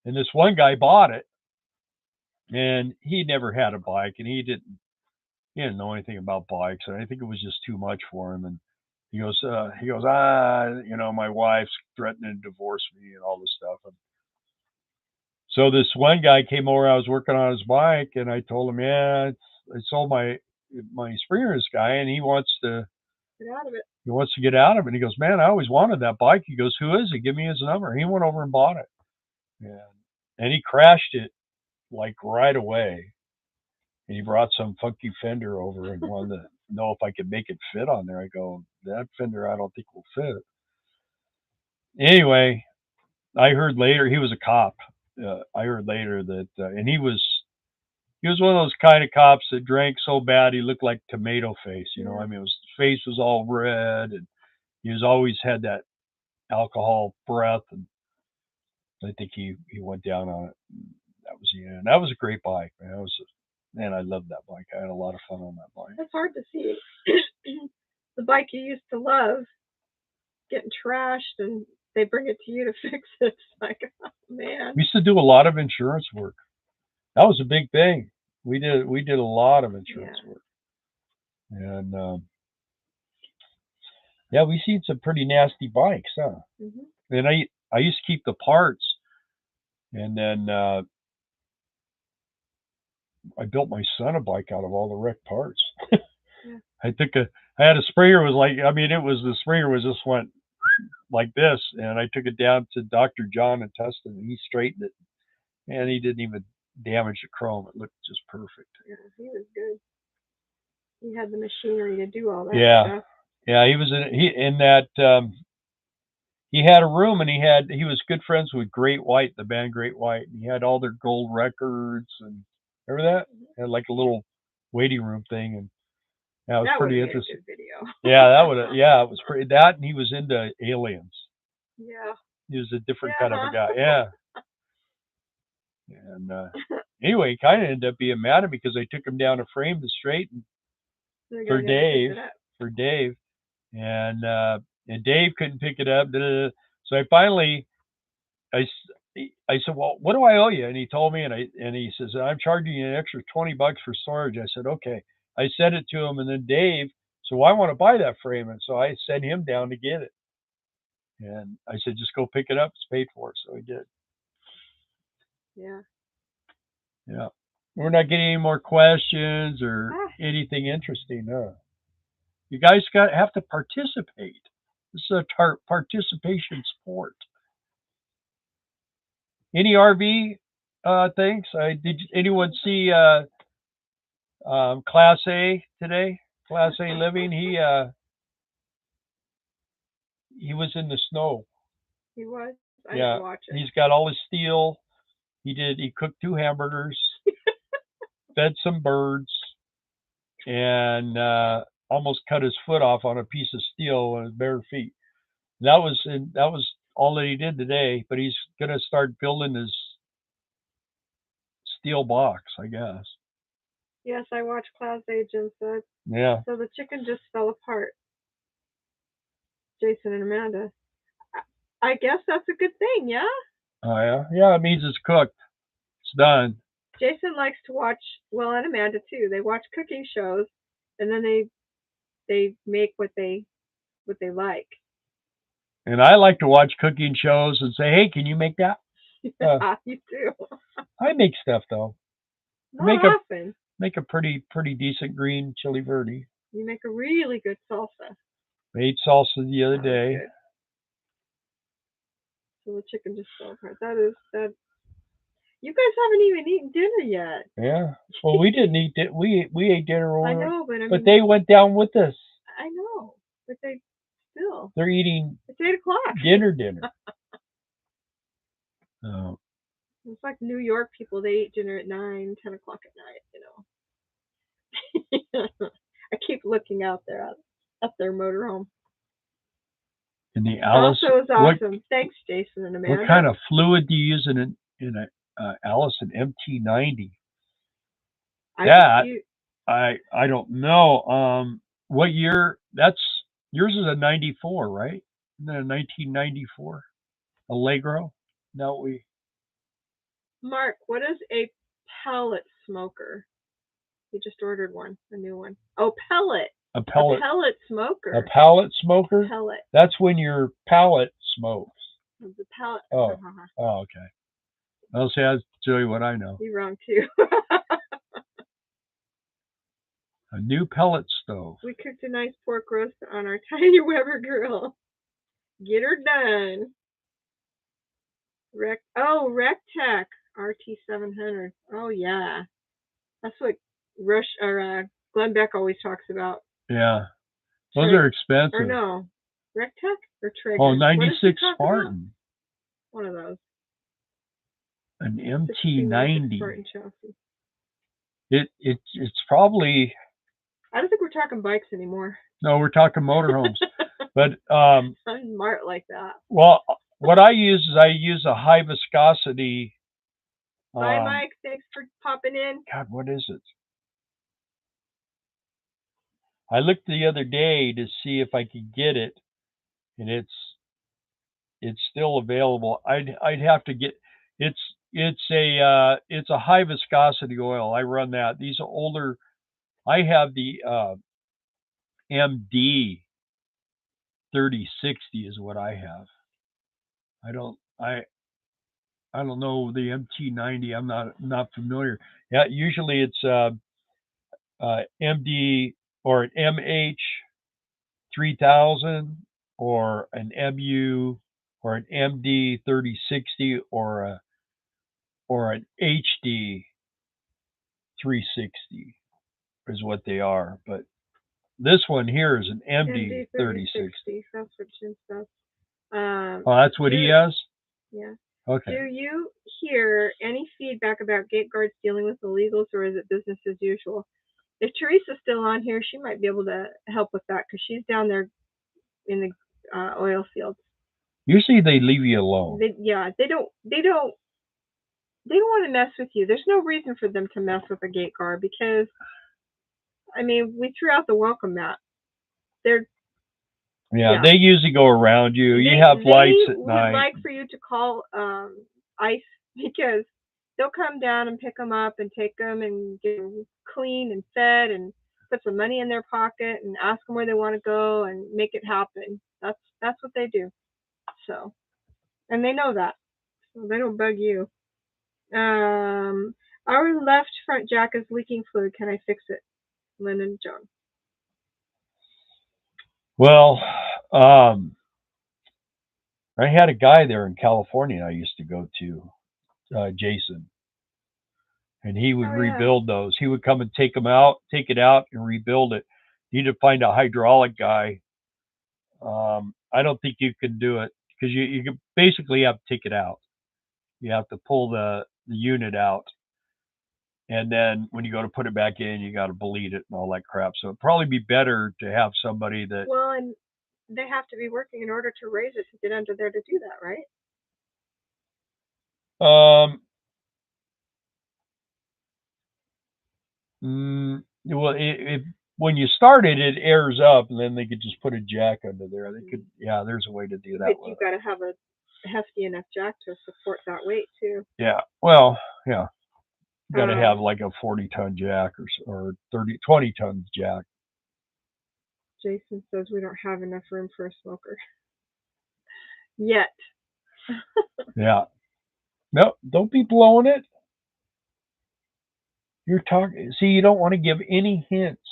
and this one guy bought it, and he never had a bike, and he didn't know anything about bikes, and I think it was just too much for him. And he goes, you know, my wife's threatening to divorce me and all this stuff. And so this one guy came over. I was working on his bike, and I told him, yeah, I sold my Springer to this guy, and he wants to get out of it. He wants to get out of it. And he goes, man, I always wanted that bike. He goes, who is it? Give me his number. He went over and bought it. And he crashed it like right away. And he brought some funky fender over and wanted to know if I could make it fit on there. I go, that fender I don't think will fit. Anyway, I heard later, he was a cop. I heard later that, and he was one of those kind of cops that drank so bad he looked like tomato face. You know, I mean, his face was all red, and he was always had that alcohol breath. And I think he went down on it. That was the end. That was a great bike, man. I loved that bike. I had a lot of fun on that bike. It's hard to see the bike you used to love getting trashed, and they bring it to you to fix it. It's like, oh, man. We used to do a lot of insurance work. That was a big thing. We did a lot of insurance work. And yeah, we've seen some pretty nasty bikes, huh? Mm-hmm. And I used to keep the parts, and then I built my son a bike out of all the wrecked parts. Yeah. I had a Springer was like, I mean, it was the Springer was just went like this, and I took it down to Dr. John and tested, and he straightened it, and he didn't even damage the chrome. It looked just perfect. Yeah, he was good. He had the machinery to do all that Yeah, stuff. yeah, he was in that. He had a room, and he was good friends with Great White, the band Great White, and he had all their gold records and remember that? Had like a little waiting room thing, and yeah, it was That would pretty have been a interesting. good video. Yeah, that would. Yeah, it was pretty. That, and he was into aliens. Yeah. He was a different Yeah. kind of a guy. Yeah. And anyway, he kind of ended up being mad at me because I took him down to frame the straight The guy for never picked Dave, it up. and Dave couldn't pick it up. So I finally, I said, well, what do I owe you? And he told me, and he says, I'm charging you an extra $20 for storage. I said, okay. I sent it to him, and then Dave, so I want to buy that frame, and so I sent him down to get it. And I said, just go pick it up. It's paid for. So he did. Yeah. Yeah. We're not getting any more questions or anything interesting. No. You guys have to participate. This is a participation sport. Any RV things? Did anyone see Class A today? Class A living. He was in the snow. He was. I Yeah. didn't watch it. He's got all his steel. He cooked 2 hamburgers, fed some birds, and almost cut his foot off on a piece of steel with his bare feet. That was all that he did today. But he's gonna start building his steel box, I guess. Yes, I watched Cloud Agents. Yeah. So the chicken just fell apart. Jason and Amanda. I guess that's a good thing, yeah? Oh yeah? Yeah, it means it's cooked. It's done. Jason likes to watch, well, and Amanda too. They watch cooking shows, and then they make what they like. And I like to watch cooking shows and say, hey, can you make that? You do. I make stuff though. Not often. Make a pretty decent green chili verde. You make a really good salsa. Made salsa the other day. Good. So the chicken just fell apart. That. You guys haven't even eaten dinner yet. Yeah. Well, we didn't eat it. We ate dinner. I know, but but they went down with us. I know, but they're eating. It's 8:00. Dinner. It's like New York people. They eat dinner at 9, 10 o'clock at night. You know. I keep looking out there at their motorhome. And the Alice also is awesome. Thanks, Jason and Amanda. What kind of fluid do you use in a Allison MT90? I don't know. What year? Yours is a 94, right? Isn't that a 1994 Allegro? No, Mark, what is a pellet smoker? You just ordered one, a new one. Oh, pellet. A pellet smoker. A pellet smoker? Pellet. That's when your pallet smokes. The pellet. Oh, okay. I'll tell you what I know. You're wrong too. A new pellet stove. We cooked a nice pork roast on our tiny Weber grill. Get her done. Rectech RT700. Oh yeah, that's what Glenn Beck always talks about. Yeah, those are expensive. Or no, Rectech or Traeger. Oh, 96 Spartan. One of those. An MT90. Spartan chassis. It's probably. I don't think we're talking bikes anymore. No, we're talking motorhomes. But I'm smart like that. Well, what I use is a high viscosity. Bye, Mike. Thanks for popping in. God, what is it? I looked the other day to see if I could get it, and it's still available. I'd have to get it's a high viscosity oil. I run that. These are older. I have the MD 3060 is what I have. I don't know the MT90. I'm not familiar. Yeah, usually it's MD or an MH 3000 or an MU or an MD 3060 or an HD 360 is what they are. But this one here is an MD 3060. That's what Jim says. Oh, that's what he has? Yeah. Okay. Do you hear any feedback about gate guards dealing with illegals, or is it business as usual? If Teresa's still on here, she might be able to help with that because she's down there in the oil fields. Usually they leave you alone. They don't want to mess with you. There's no reason for them to mess with a gate guard because, I mean, we threw out the welcome mat. They usually go around you. You have lights at night. They would like for you to call ICE because they'll come down and pick them up and take them and get them clean and fed and put some money in their pocket and ask them where they want to go and make it happen. That's what they do. So, and they know that. So they don't bug you. Our left front jack is leaking fluid. Can I fix it? Lynn and Joan. Well, I had a guy there in California I used to go to, Jason, and he would rebuild those. He would come and take it out, and rebuild it. You need to find a hydraulic guy. I don't think you can do it because you basically have to take it out. You have to pull the unit out. And then when you go to put it back in, you got to bleed it and all that crap. So it'd probably be better to have somebody that... Well, and they have to be working in order to raise it to get under there to do that, right? Well, when you start it, it airs up, and then they could just put a jack under there. They could, there's a way to do that. But you've got to have a hefty enough jack to support that weight too. Yeah, well, yeah. Got to have like a 40-ton jack or 20-ton jack. Jason says we don't have enough room for a smoker yet. Yeah. No, don't be blowing it. You're talking. See, you don't want to give any hints.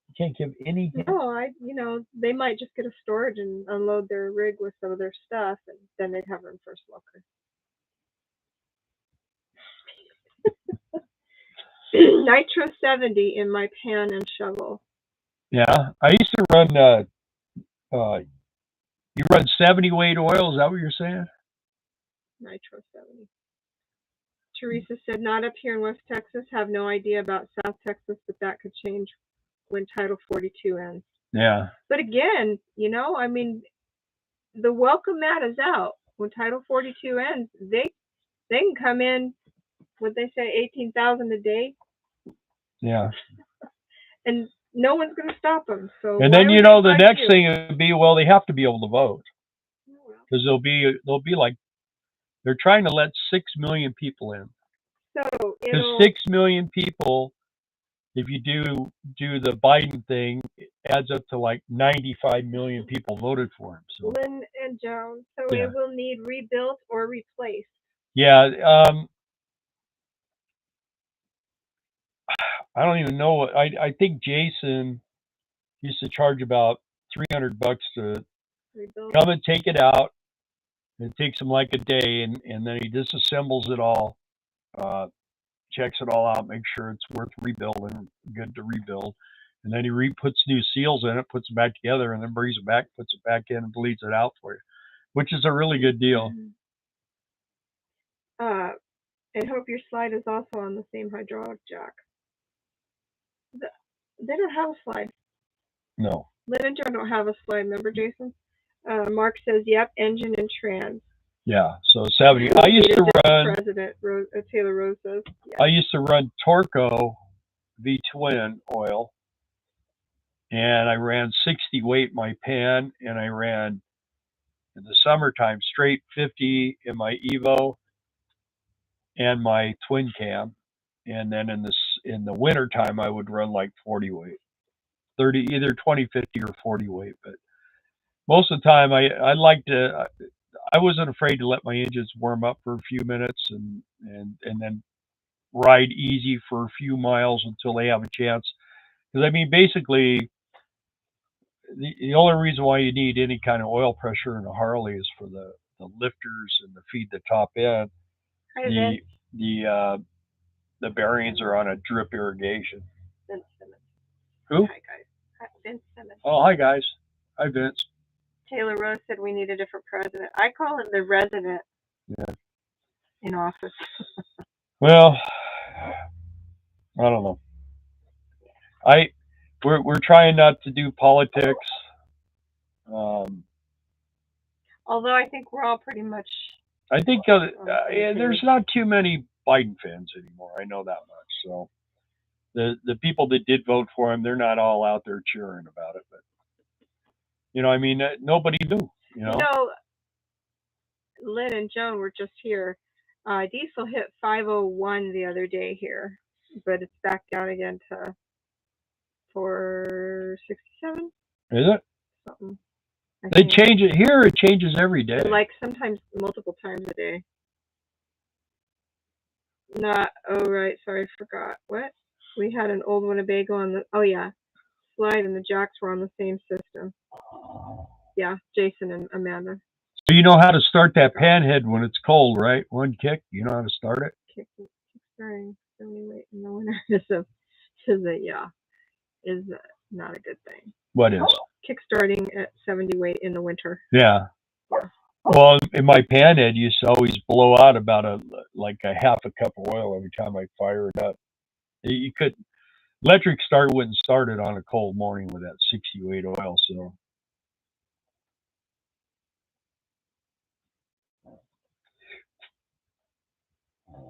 You can't give any hints. No, they might just get a storage and unload their rig with some of their stuff, and then they'd have room for a smoker. Nitro 70 in my pan and shovel. Yeah, I used to run. You run 70 weight oil. Is that what you're saying? Nitro 70. Teresa said, not up here in West Texas. Have no idea about South Texas, but that could change when Title 42 ends. Yeah. But again, I mean, the welcome mat is out. When Title 42 ends, they can come in. Would they say 18,000 a day? Yeah. And no one's going to stop them. So. And then the next thing would be, well, they have to be able to vote because they'll be like they're trying to let 6 million people in. So because 6 million people, if you do the Biden thing, it adds up to like 95 million people voted for him. So. Lynn and Joan. So it will need rebuilt or replaced. Yeah. I don't even know. I think Jason used to charge about $300 to rebuild. Come and take it out. It takes him like a day, and then he disassembles it all, checks it all out, makes sure it's worth rebuilding, good to rebuild. And then he puts new seals in it, puts it back together, and then brings it back, puts it back in, and bleeds it out for you, which is a really good deal. And hope your slide is also on the same hydraulic jack. They don't have a slide. No. Lynn and Joan don't have a slide. Remember, Jason? Mark says, yep, engine and trans. Yeah, so 70. I used to run... President Taylor Rose says. Yeah. I used to run Torco V-twin oil, and I ran 60 weight in my pan, and I ran, in the summertime, straight 50 in my Evo and my twin cam. And then in the wintertime, I would run like 40 weight. 30, either 20, 50, or 40 weight. But most of the time, I like to. I wasn't afraid to let my engines warm up for a few minutes and then ride easy for a few miles until they have a chance. Because I mean, basically, the only reason why you need any kind of oil pressure in a Harley is for the lifters and to feed the top end. Hi, The Vince. the bearings are on a drip irrigation. Vince Simmons. Who? Hi, guys. Hi, Vince Simmons. Oh, hi guys. Hi Vince. Taylor Rose said we need a different president. I call him the resident Yeah. in office. Well, I don't know. We're trying not to do politics. Although I think we're all pretty much. I think there's not too many Biden fans anymore. I know that much. So the people that did vote for him, they're not all out there cheering about it. But I mean, nobody knew. Lynn and Joan were just here. Diesel hit 501 the other day here, but it's back down again to 467. Is it? Something. They change it here. It changes every day. Like sometimes multiple times a day. Oh right, sorry, forgot. What? We had an old Winnebago on the. Oh yeah, slide and the jacks were on the same system. Yeah, Jason and Amanda. So you know how to start that panhead when it's cold, right? One kick. You know how to start it. Kick starting 70 weight in the winter is not a good thing. What is? Kickstarting at 70 weight in the winter. Yeah. Well, in my panhead, used to always blow out about a half a cup of oil every time I fire it up. You could electric start wouldn't start it on a cold morning with that 60 weight oil. So.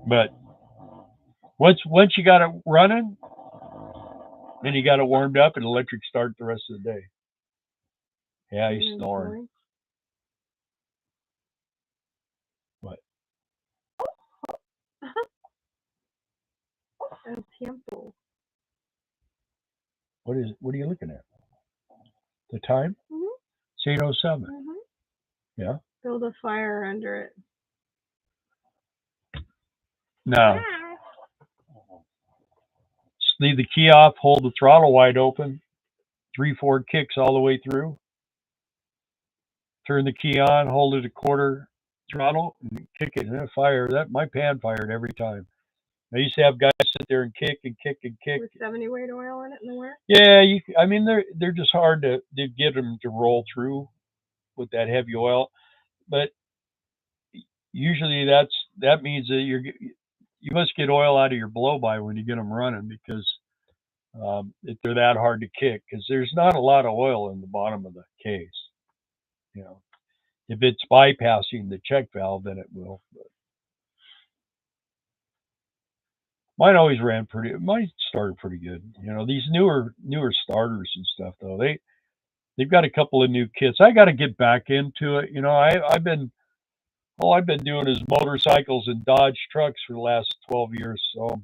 But once you got it running, then you got it warmed up and electric start the rest of the day. Yeah, he's snoring. What? El tiempo. What are you looking at? The time? Mm-hmm. It's 8:07. Mm-hmm. Yeah. Build a fire under it. No. Just leave the key off, hold the throttle wide open, 3-4 kicks all the way through. Turn the key on, hold it a quarter throttle, and kick it, and then fire. My pan fired every time. I used to have guys sit there and kick and kick and kick. With 70 weight oil in it in the winter? Yeah, I mean they're just hard to get them to roll through with that heavy oil, but usually that means that you must get oil out of your blow by when you get them running, because if they're that hard to kick, because there's not a lot of oil in the bottom of the case. If it's bypassing the check valve, then it will. But mine started pretty good. These newer starters and stuff though, they've got a couple of new kits. I got to get back into it. I've been doing is motorcycles and Dodge trucks for the last 12 years. So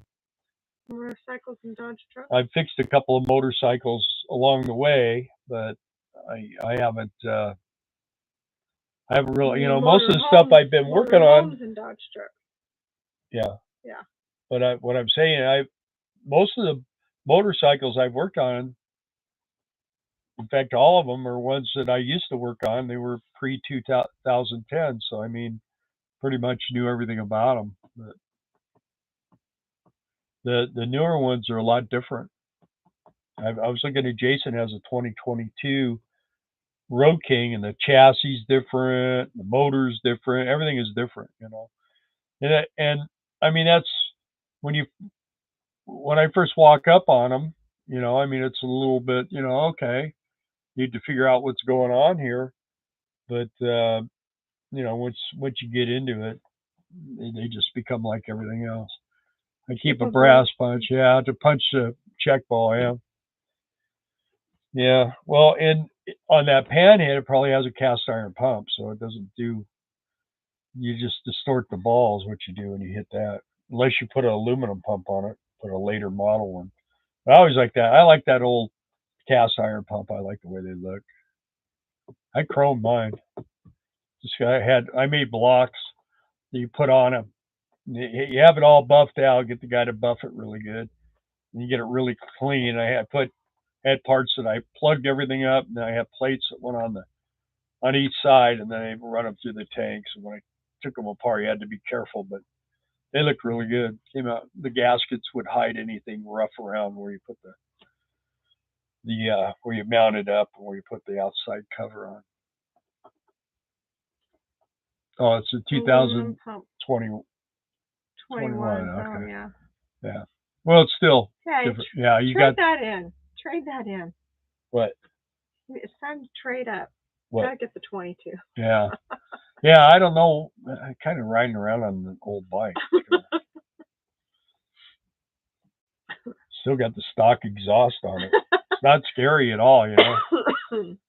motorcycles and Dodge trucks. I've fixed a couple of motorcycles along the way, but I haven't. I haven't really, most of the stuff I've been working on. And Dodge trucks. Yeah. Yeah. But what I'm saying, most of the motorcycles I've worked on, in fact, all of them are ones that I used to work on. They were pre-2010, so I mean, pretty much knew everything about them. But the newer ones are a lot different. I was looking at Jason has a 2022 Road King, and the chassis is different, the motor's different, everything is different, And I mean that's when I first walk up on them, I mean it's a little bit, okay, need to figure out what's going on here, but once you get into it, they just become like everything else. I keep a brass punch, to punch the check ball, yeah. Well, and on that panhead, it probably has a cast iron pump, so it doesn't do. You just distort the balls, what you do when you hit that, unless you put an aluminum pump on it, put a later model one. But I always like that. I like that old cast iron pump. I like the way they look. I chromed mine. I made blocks that you put on them. You have it all buffed out. Get the guy to buff it really good, and you get it really clean. Had parts that I plugged everything up, and I had plates that went on each side, and then I run them through the tanks. And when I took them apart, you had to be careful, but they looked really good. Came out. The gaskets would hide anything rough around where you put the where you mount it up and where you put the outside cover on. Oh, it's a 2020. 21. Okay. Oh, yeah. Yeah. Well, it's still different. Yeah, you trade that in. Trade that in. What? It's time to trade up. What? Gotta get the 22. Yeah. Yeah, I don't know. I'm kind of riding around on an old bike. Still got the stock exhaust on it. It's not scary at all, you know.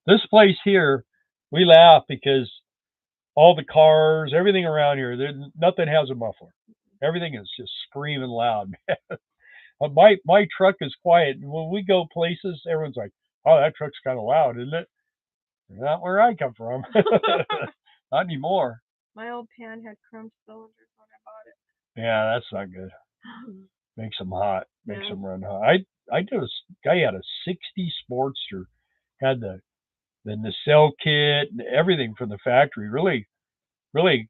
This place here, we laugh because all the cars, everything around here, nothing has a muffler. Everything is just screaming loud. My truck is quiet. When we go places, everyone's like, "Oh, that truck's kind of loud, isn't it?" Not where I come from. Not anymore. My old pan had chrome cylinders when I bought it. Yeah, that's not good. Makes them hot. Makes them run hot. I did a guy had a '60 Sportster, had the nacelle kit and everything from the factory. Really, really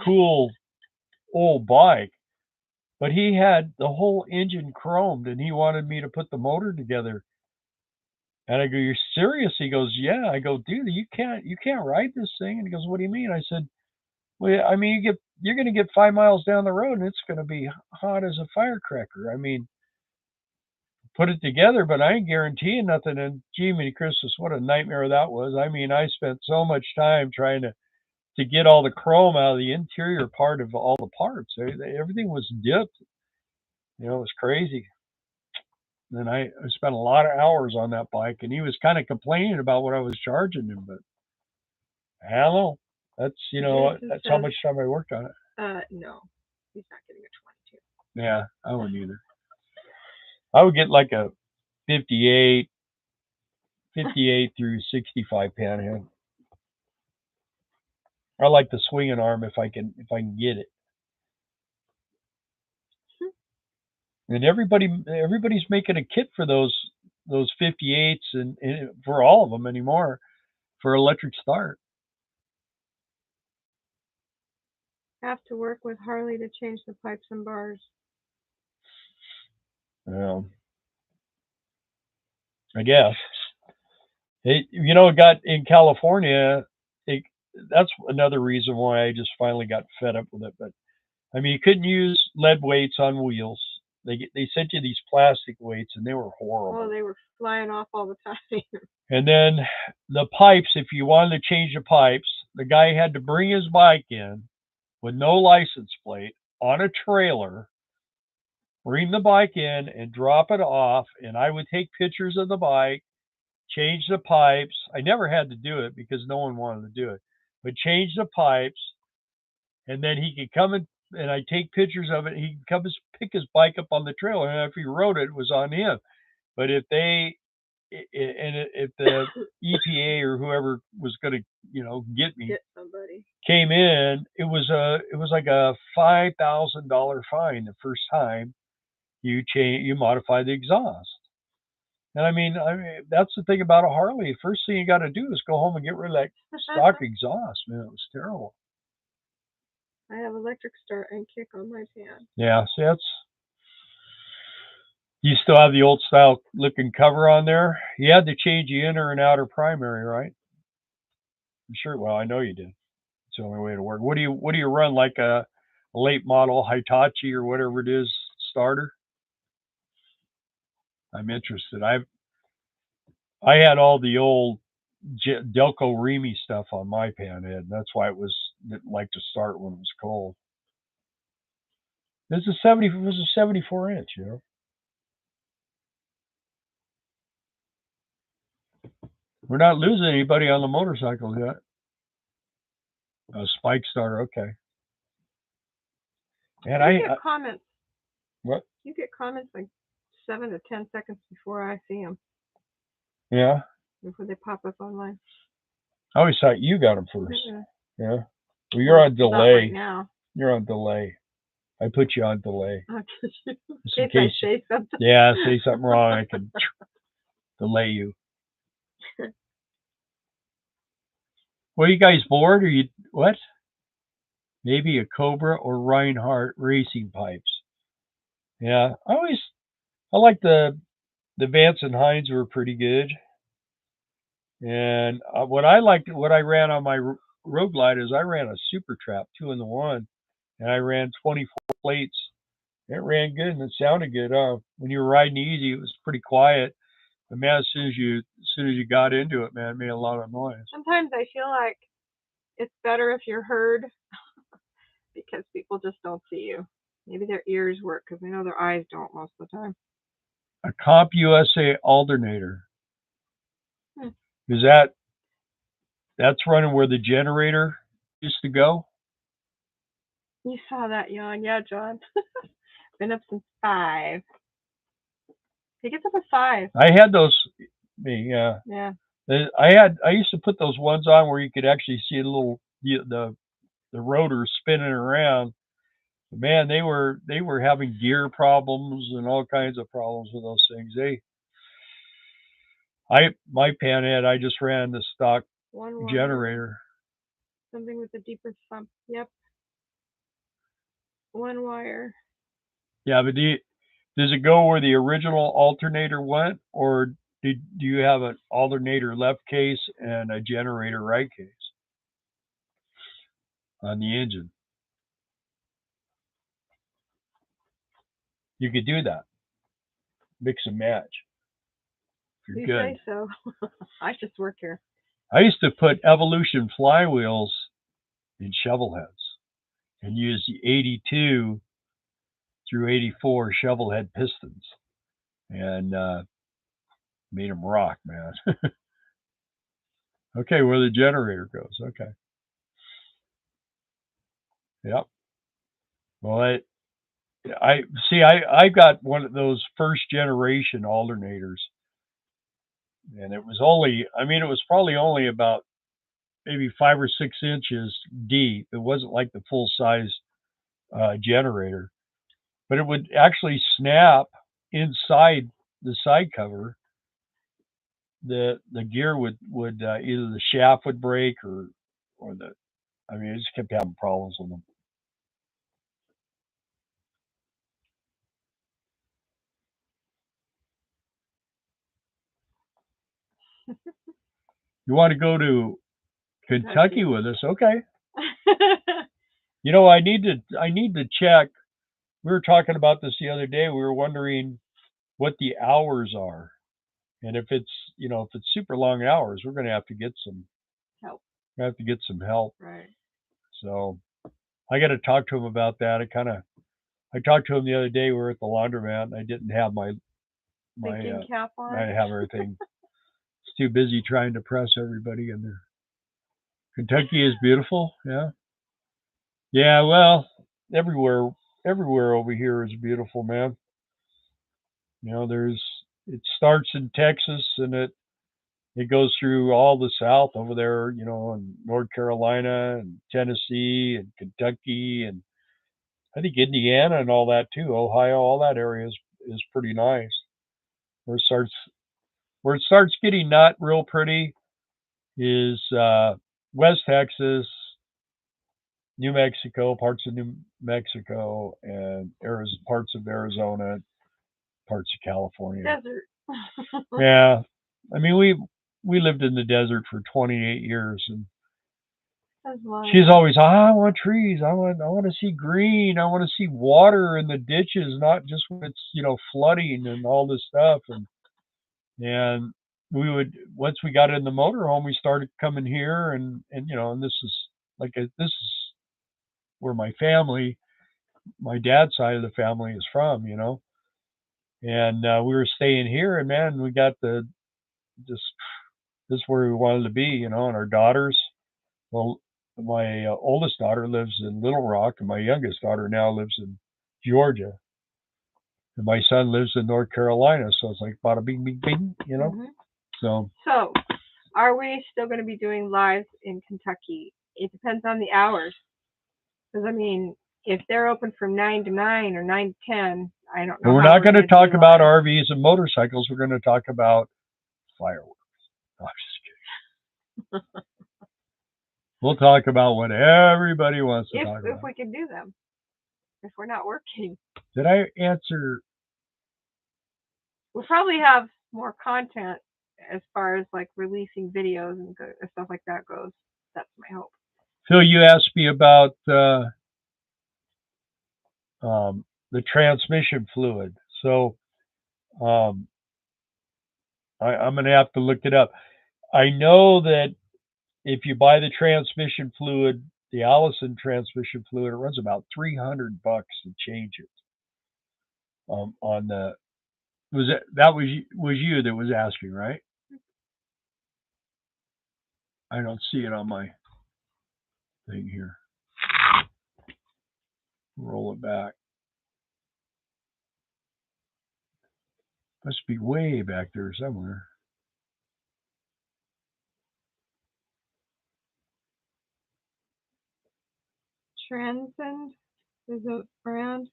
cool old bike. But he had the whole engine chromed, and he wanted me to put the motor together. And I go, "You're serious?" He goes, "Yeah." I go, "Dude, you can't ride this thing." And he goes, "What do you mean?" I said, "Well, I mean, you're going to get 5 miles down the road, and it's going to be hot as a firecracker. I mean, put it together, but I ain't guaranteeing nothing." And gee, many Christmas, what a nightmare that was. I mean, I spent so much time trying to get all the chrome out of the interior part of all the parts. Everything was dipped. You know, it was crazy. And I spent a lot of hours on that bike, and he was kind of complaining about what I was charging him, but I don't know. That's that's how much time I worked on it. No, he's not getting a 22. Yeah, I wouldn't either. I would get like a 58 through 65 panhead. I like the swinging arm if I can get it. And everybody's making a kit for those 58s and for all of them anymore for electric start. Have to work with Harley to change the pipes and bars. I guess. It got in California. That's another reason why I just finally got fed up with it. But I mean, you couldn't use lead weights on wheels. They sent you these plastic weights, and they were horrible. Oh, they were flying off all the time. And then the pipes, if you wanted to change the pipes, the guy had to bring his bike in with no license plate on a trailer, bring the bike in and drop it off, and I would take pictures of the bike, change the pipes. I never had to do it because no one wanted to do it, but change the pipes, and then he could come and I take pictures of it. He could come and pick his bike up on the trailer, and if he rode it, it was on him. But if the EPA or whoever was going to get me came in, it was like a $5,000 fine the first time you modify the exhaust. And I mean that's the thing about a Harley. First thing you got to do is go home and get rid of that stock exhaust. Man, it was terrible. I have electric start and kick on my pan. Yeah, see, you still have the old style looking cover on there. You had to change the inner and outer primary, right? I'm sure. Well, I know you did. It's the only way to work. What do you run, like a late model Hitachi or whatever it is starter? I'm interested. I had all the old Delco Remy stuff on my pan head. That's why it like to start when it was cold. It was a 74 inch, We're not losing anybody on the motorcycles yet. A spike starter, okay. And I get comments. What? You get comments like 7 to 10 seconds before I see them. Yeah. before they pop up online. I always thought you got them first. Yeah. Well, you're on Not delay. right now. You're on delay. I put you on delay. In case I say something. Yeah, say something wrong, I can delay you. Well, you guys bored? Or you what? Maybe a Cobra or Reinhardt racing pipes. Yeah, I like the Vance and Hines were pretty good. And what I ran on my Road Glide is I ran a Super Trap 2-in-1, and I ran 24 plates. It ran good and it sounded good. When you were riding easy, it was pretty quiet. But man, as soon as you got into it, man, it made a lot of noise. Sometimes I feel like it's better if you're heard because people just don't see you. Maybe their ears work because I know their eyes don't most of the time. A Comp USA alternator. Is that's running where the generator used to go? You saw that yawn, yeah, John. Been up since 5. He gets up at 5. I had those. Yeah. Yeah. I used to put those ones on where you could actually see the rotor spinning around. But man, they were having gear problems and all kinds of problems with those things. My Panhead, I just ran the stock generator. Something with a deeper thump. Yep. 1 wire. Yeah, but does it go where the original alternator went, or do you have an alternator left case and a generator right case on the engine? You could do that. Mix and match. You say so. I just work here. I used to put Evolution flywheels in shovel heads and use the 82 through 84 shovel head pistons and made them rock, man. Okay, where the generator goes. Okay. Yep. Well, I got one of those first generation alternators, and it was probably only about maybe 5 or 6 inches deep. It wasn't like the full size generator, but it would actually snap inside the side cover. The gear would either the shaft would break or I just kept having problems with them. You want to go to Kentucky with us? Okay. I need to check. We were talking about this the other day. We were wondering what the hours are, and if it's super long hours, we're going to have to get some help. Right. So I got to talk to him about that. I talked to him the other day. We were at the laundromat, and I didn't have my cap on. I have everything. It's too busy trying to press everybody in there. Kentucky is beautiful. Yeah. Yeah. Well, everywhere over here is beautiful, man. It starts in Texas and it goes through all the South over there, in North Carolina and Tennessee and Kentucky and I think Indiana and all that too. Ohio, all that area is pretty nice. Where it starts getting not real pretty is West Texas, New Mexico, parts of New Mexico, and parts of Arizona, parts of California. Desert. Yeah, we lived in the desert for 28 years, and she's always, I want trees. I want to see green. I want to see water in the ditches, not just when it's flooding and all this stuff. And we would, once we got in the motorhome, we started coming here, and this is where my dad's side of the family is from, and we were staying here, and man, we got this is where we wanted to be, and our daughters. Well, my oldest daughter lives in Little Rock, and my youngest daughter now lives in Georgia, and my son lives in North Carolina. So it's like bada bing, bing, bing, Mm-hmm. So are we still going to be doing lives in Kentucky? It depends on the hours. Because, I mean, if they're open from 9 to 9 or 9 to 10, I don't know. We're not going to talk about RVs and motorcycles. We're going to talk about fireworks. No, I'm just kidding. We'll talk about what everybody wants to talk about. If we can do them. If we're not working. Did I answer? We'll probably have more content as far as like releasing videos and stuff like that goes. That's my hope. Phil, you asked me about the transmission fluid. So I'm going to have to look it up. I know that if you buy the transmission fluid, the Allison transmission fluid, it runs about $300 to change it. On the was you that was asking, right? I don't see it on my thing here. Roll it back. Must be way back there somewhere. Transcend is a brand.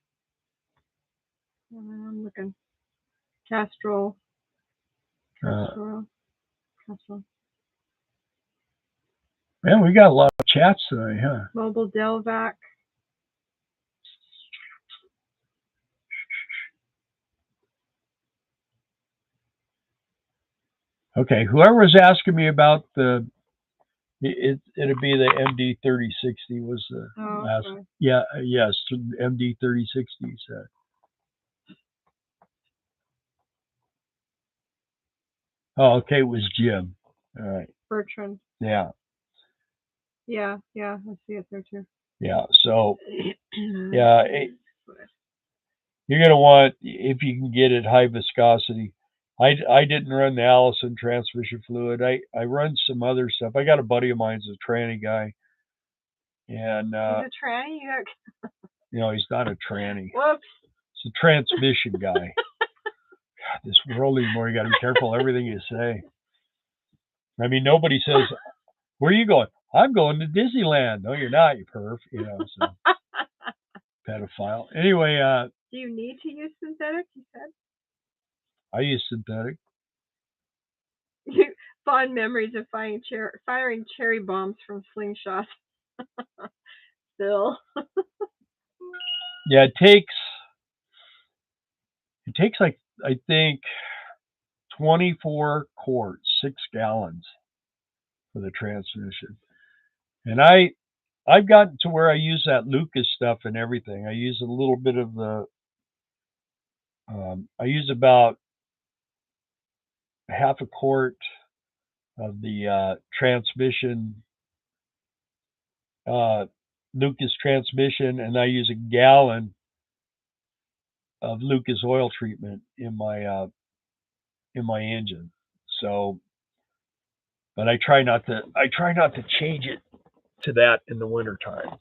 I'm looking. Castrol. Man, we got a lot of chats today, huh? Mobile Delvac. Okay, whoever was asking me about it'd be the MD3060 was the last. Okay. Yeah, yes, MD3060 said. Oh, okay, it was Jim. All right. Bertrand. Yeah. Yeah, I see it there too. Yeah, so yeah, you're gonna want, if you can get it, high viscosity. I didn't run the Allison transmission fluid. I run some other stuff. I got a buddy of mine who's a tranny guy, and he's a tranny. No, he's not a tranny. Whoops. It's a transmission guy. God, this world anymore. You got to be careful everything you say. I mean, nobody says, "Where are you going?" I'm going to Disneyland. No, you're not, you perv. You know, so pedophile. Anyway, do you need to use synthetic? You said. I use synthetic. Fond memories of firing cherry bombs from slingshots. Still. Yeah, it takes like, I think, 24 quarts, 6 gallons for the transmission. And I've gotten to where I use that Lucas stuff and everything. I use a little bit of the I use about half a quart of the transmission, Lucas transmission, and I use a gallon of Lucas oil treatment in my engine. So, but I try not to change it to that in the wintertime.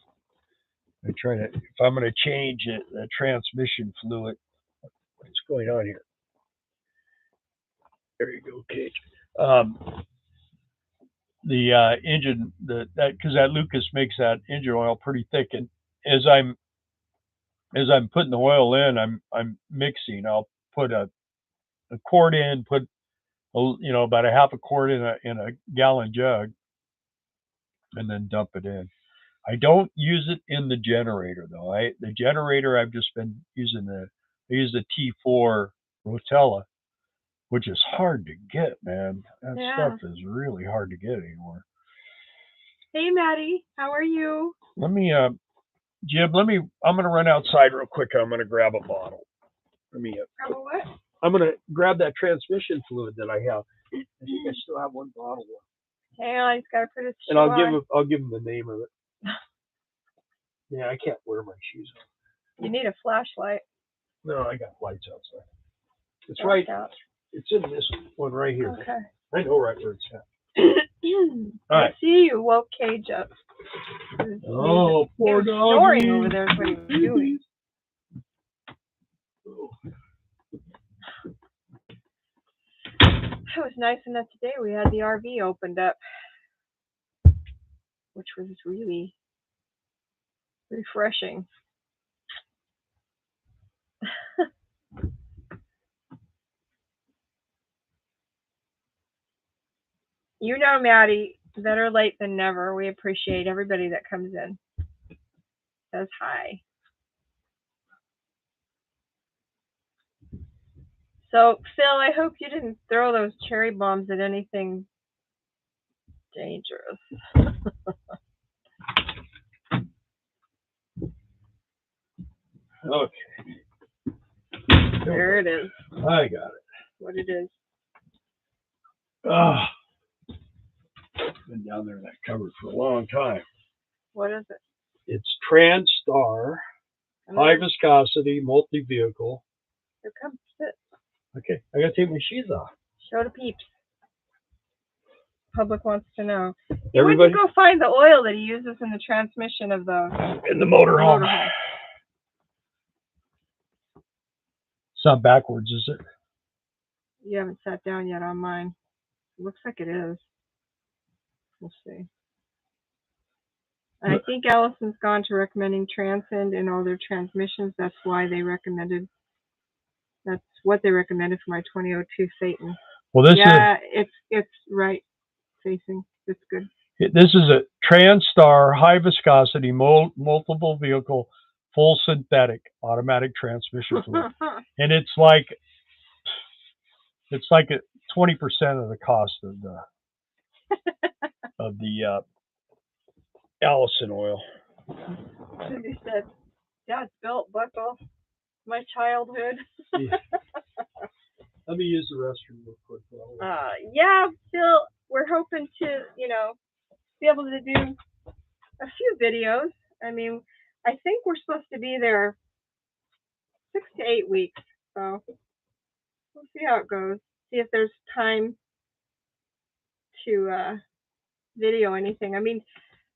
I try to, if I'm going to change it, the transmission fluid. What's going on here? There you go, Cage. The engine, because that Lucas makes that engine oil pretty thick, and as I'm putting the oil in, I'm mixing. I'll put a quart in, put about a half a quart in a gallon jug, and then dump it in. I don't use it in the generator though. The generator, I've just been using I use the T4 Rotella, which is hard to get, man. That stuff is really hard to get anymore. Hey, Maddie, how are you? Let me, Jim, I'm going to run outside real quick. I'm going to grab a bottle. Grab a what? I'm going to grab that transmission fluid that I have. I think I still have one bottle left. Hang on, I just got to put his shoe and I'll give him the name of it. Yeah, I can't wear my shoes on. You need a flashlight. No, I got lights outside. It's right. It's in this one right here. Okay. I know right where it's at. All right. I see you woke Cage up. Oh, poor dog. Snoring over there is what he was doing. It was nice enough today. We had the RV opened up, which was really refreshing. You know, Maddie, better late than never. We appreciate everybody that comes in. Says hi. So, Phil, I hope you didn't throw those cherry bombs at anything dangerous. Okay. There it is. I got it. What it is. Ah. Been down there in that cupboard for a long time. What is it? It's TransStar, high viscosity, multi-vehicle. Here comes it. Okay, I gotta take my shoes off. Show the peeps. Public wants to know. Everybody, go find the oil that he uses in the transmission of the motorhome. It's not backwards, is it? You haven't sat down yet on mine. It looks like it is. We'll see. I think Allison's gone to recommending Transcend in all their transmissions. That's why they recommended. That's what they recommended for my 2002 Satan. Well, this it's right facing. It's good. This is a TransStar high viscosity multiple vehicle full synthetic automatic transmission fluid, and it's like at 20% of the cost of the Allison oil. Cindy said, "Dad's belt buckle, my childhood." Yeah. Let me use the restroom real quick. Yeah, Phil, we're hoping to, be able to do a few videos. I mean, I think we're supposed to be there 6 to 8 weeks, so we'll see how it goes. See if there's time to video anything. I mean,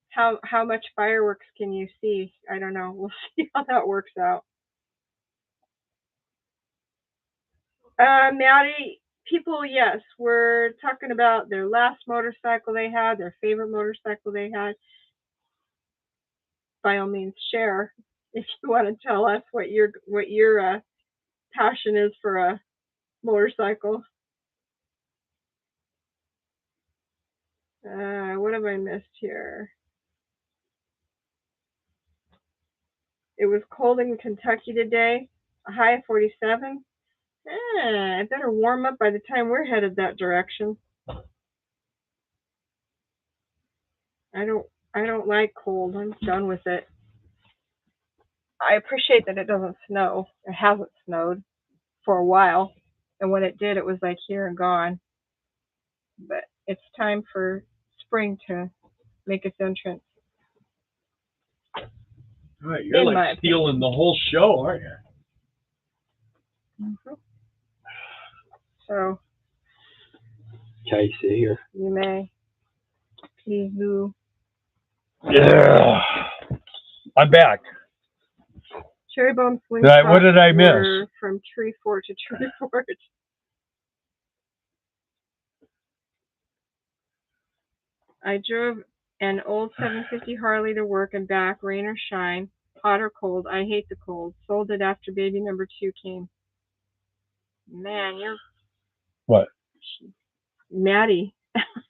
how much fireworks can you see? I don't know. We'll see how that works out. Maddie, people, yes, we're talking about their last motorcycle they had, their favorite motorcycle they had. By all means, share if you want to tell us what your passion is for a motorcycle. What have I missed here? It was cold in Kentucky today, a high of 47. I better warm up by the time we're headed that direction. I don't like cold. I'm done with it. I appreciate that it doesn't snow. It hasn't snowed for a while. And when it did, it was like here and gone. But it's time for spring to make its entrance. All right, you're like stealing the whole show, aren't you? Mm-hmm. So. Can you see here? You may. Please do. Yeah. I'm back. Cherry bomb slingshot. What did I miss? From tree fort to tree fort. I drove an old 750 Harley to work and back, rain or shine, hot or cold. I hate the cold. Sold it after baby number 2 came. Man, you're... What? Maddie.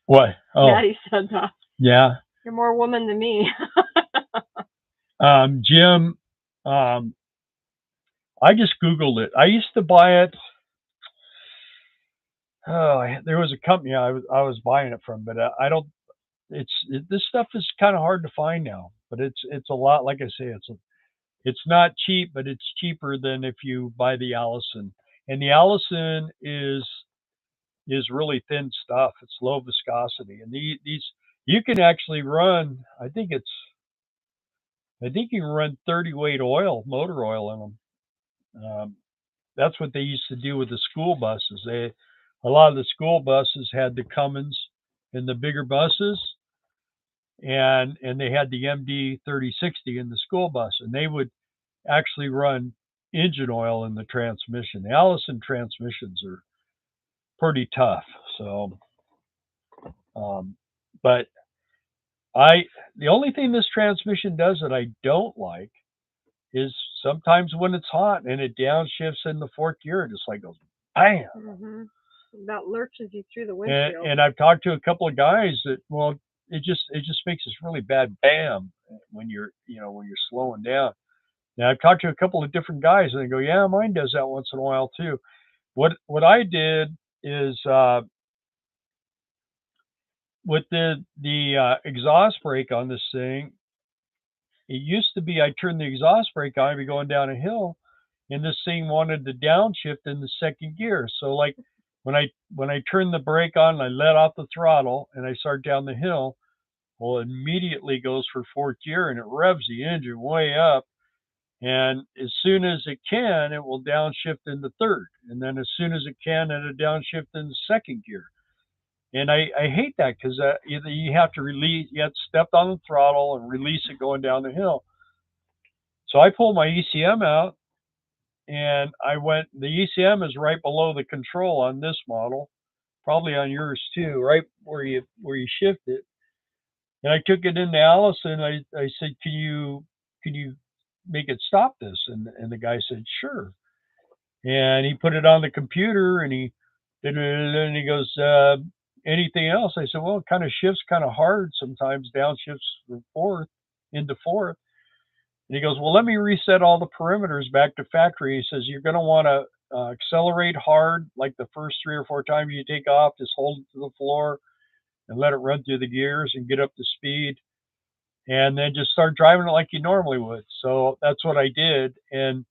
What? Oh. Maddie said that. Yeah. You're more woman than me. Jim, I just Googled it. I used to buy it. Oh, there was a company I was buying it from, but I don't. This stuff is kind of hard to find now. But it's a lot. Like I say, it's not cheap, but it's cheaper than if you buy the Allison. And the Allison is really thin stuff. It's low viscosity, and these you can actually run. I think you can run 30 weight oil, motor oil in them. That's what they used to do with the school buses. A lot of the school buses had the Cummins in the bigger buses, and they had the MD 3060 in the school bus, and they would actually run engine oil in the transmission. The Allison transmissions are pretty tough, So, but the only thing this transmission does that I don't like is sometimes when it's hot and it downshifts in the fourth gear, it just like goes bam. Mm-hmm. That lurches you through the windshield. And I've talked to a couple of guys that, well, it just makes this really bad bam when you're when you're slowing down. Now I've talked to a couple of different guys and they go, yeah, mine does that once in a while too. What I did is with the exhaust brake on this thing, it used to be I turned the exhaust brake on, I'd be going down a hill, and this thing wanted to downshift in the second gear. So like when I turn the brake on, I let off the throttle and I start down the hill, well, it immediately goes for fourth gear and it revs the engine way up. And as soon as it can, it will downshift into third. And then as soon as it can, it'll downshift into second gear. And I hate that because you have to release, you have to step on the throttle and release it going down the hill. So I pulled my ECM out and the ECM is right below the control on this model, probably on yours too, right where you shift it. And I took it into Allison. I said, can you make it stop this? And the guy said, sure. And he put it on the computer and he did it, and he goes, anything else? I said, well, it kind of shifts kind of hard sometimes, downshifts from fourth into fourth. And he goes, well, let me reset all the perimeters back to factory. He says, you're going to want to accelerate hard, like the first 3 or 4 times you take off, just hold it to the floor and let it run through the gears and get up to speed. And then just start driving it like you normally would. So that's what I did. And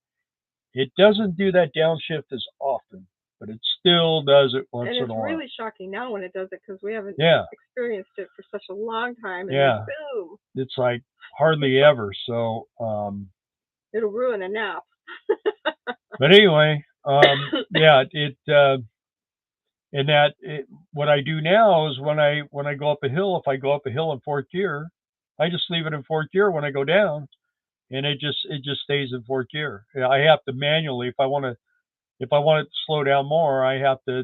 it doesn't do that downshift as often, but it still does it once in a while. And it's really shocking now when it does it because we haven't experienced it for such a long time. And then boom. It's like hardly ever. So it'll ruin a nap. But anyway, what I do now is when I go up a hill, if I go up a hill in fourth gear, I just leave it in fourth gear when I go down, and it just stays in fourth gear. I have to manually, if I want it to slow down more, I have to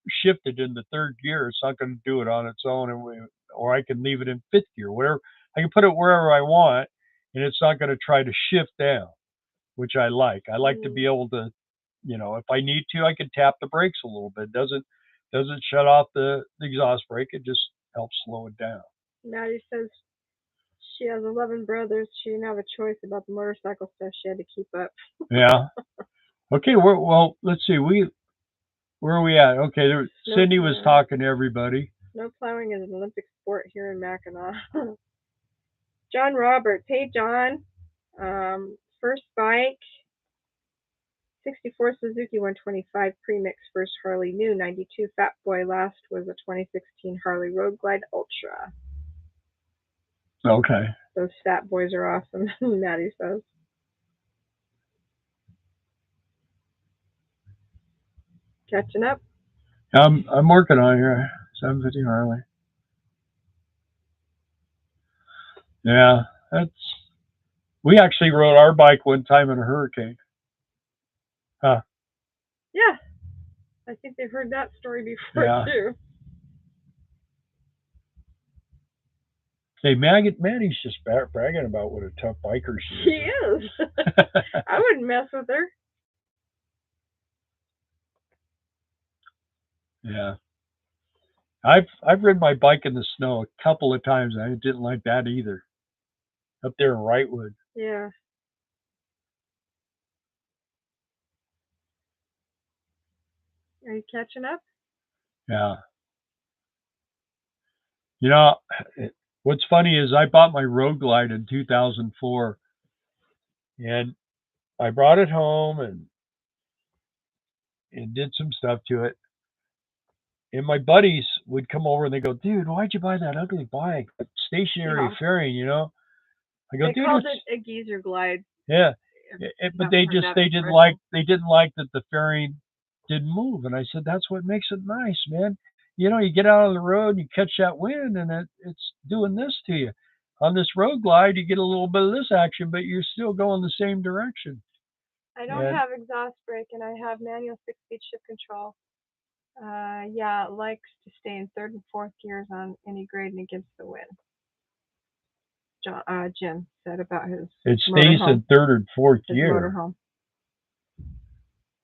shift it into third gear. It's not going to do it on its own, or I can leave it in fifth gear, whatever. I can put it wherever I want, and it's not going to try to shift down, which I like. I like to be able to, if I need to, I can tap the brakes a little bit. It doesn't shut off the exhaust brake. It just helps slow it down. Maddie says she has 11 brothers. She didn't have a choice about the motorcycle stuff. She had to keep up. Yeah. Okay. Well, let's see. Where are we at? Okay. Cindy was talking to everybody. Snow plowing is an Olympic sport here in Mackinac. John Roberts. Hey, John. First bike. 64 Suzuki 125 premix, first Harley new. 92 Fat Boy, last was a 2016 Harley Road Glide Ultra. Okay. Those Fat Boys are awesome, Maddie says. Catching up? I'm working on here. 750 Harley. Yeah, we actually rode our bike one time in a hurricane. Huh. Yeah. I think they've heard that story before too. Hey, Maddie's just bragging about what a tough biker she is. She is. I wouldn't mess with her. Yeah. I've ridden my bike in the snow a couple of times, and I didn't like that either. Up there in Wrightwood. Yeah. Are you catching up? Yeah. What's funny is I bought my Road Glide in 2004, and I brought it home and did some stuff to it. And my buddies would come over and they go, dude, why'd you buy that ugly bike? A stationary fairing, I go, they called it a geezer glide. Yeah. But they didn't like that the fairing didn't move. And I said, that's what makes it nice, man. You get out on the road and you catch that wind and it's doing this to you. On this Road Glide, you get a little bit of this action, but you're still going the same direction. I don't have exhaust brake and I have manual 6-speed shift control. Yeah, it likes to stay in third and fourth gears on any grade and against the wind. Jim said about his It stays in third and fourth gear. Motorhome.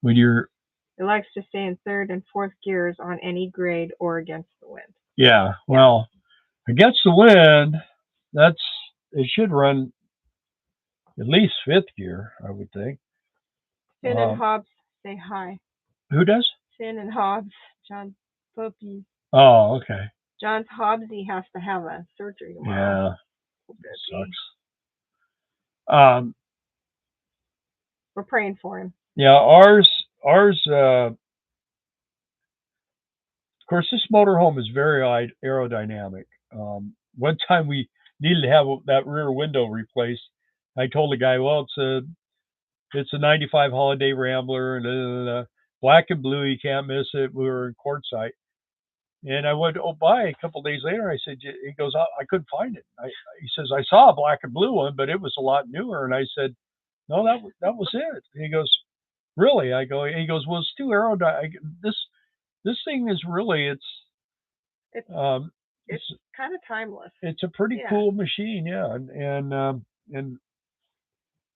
When you're. It likes to stay in third and fourth gears on any grade or against the wind. Yeah, well, against the wind, it should run at least fifth gear, I would think. Finn and Hobbs say hi. Who does? Finn and Hobbs. John Puppy. Oh, okay. John's Hobbsy has to have a surgery tomorrow. Yeah. Sucks. We're praying for him. Yeah, ours. Of course, this motorhome is very aerodynamic. One time we needed to have that rear window replaced. I told the guy, well, it's a 95 Holiday Rambler, and black and blue, you can't miss it. We were in Quartzsite. And I went by a couple of days later. I said, he goes, I couldn't find it. He says, I saw a black and blue one, but it was a lot newer. And I said, no, that was it. And he goes, really? I go, he goes, well, it's too aerodynamic. This thing is really, it's kind of timeless. It's a pretty cool machine. Yeah. And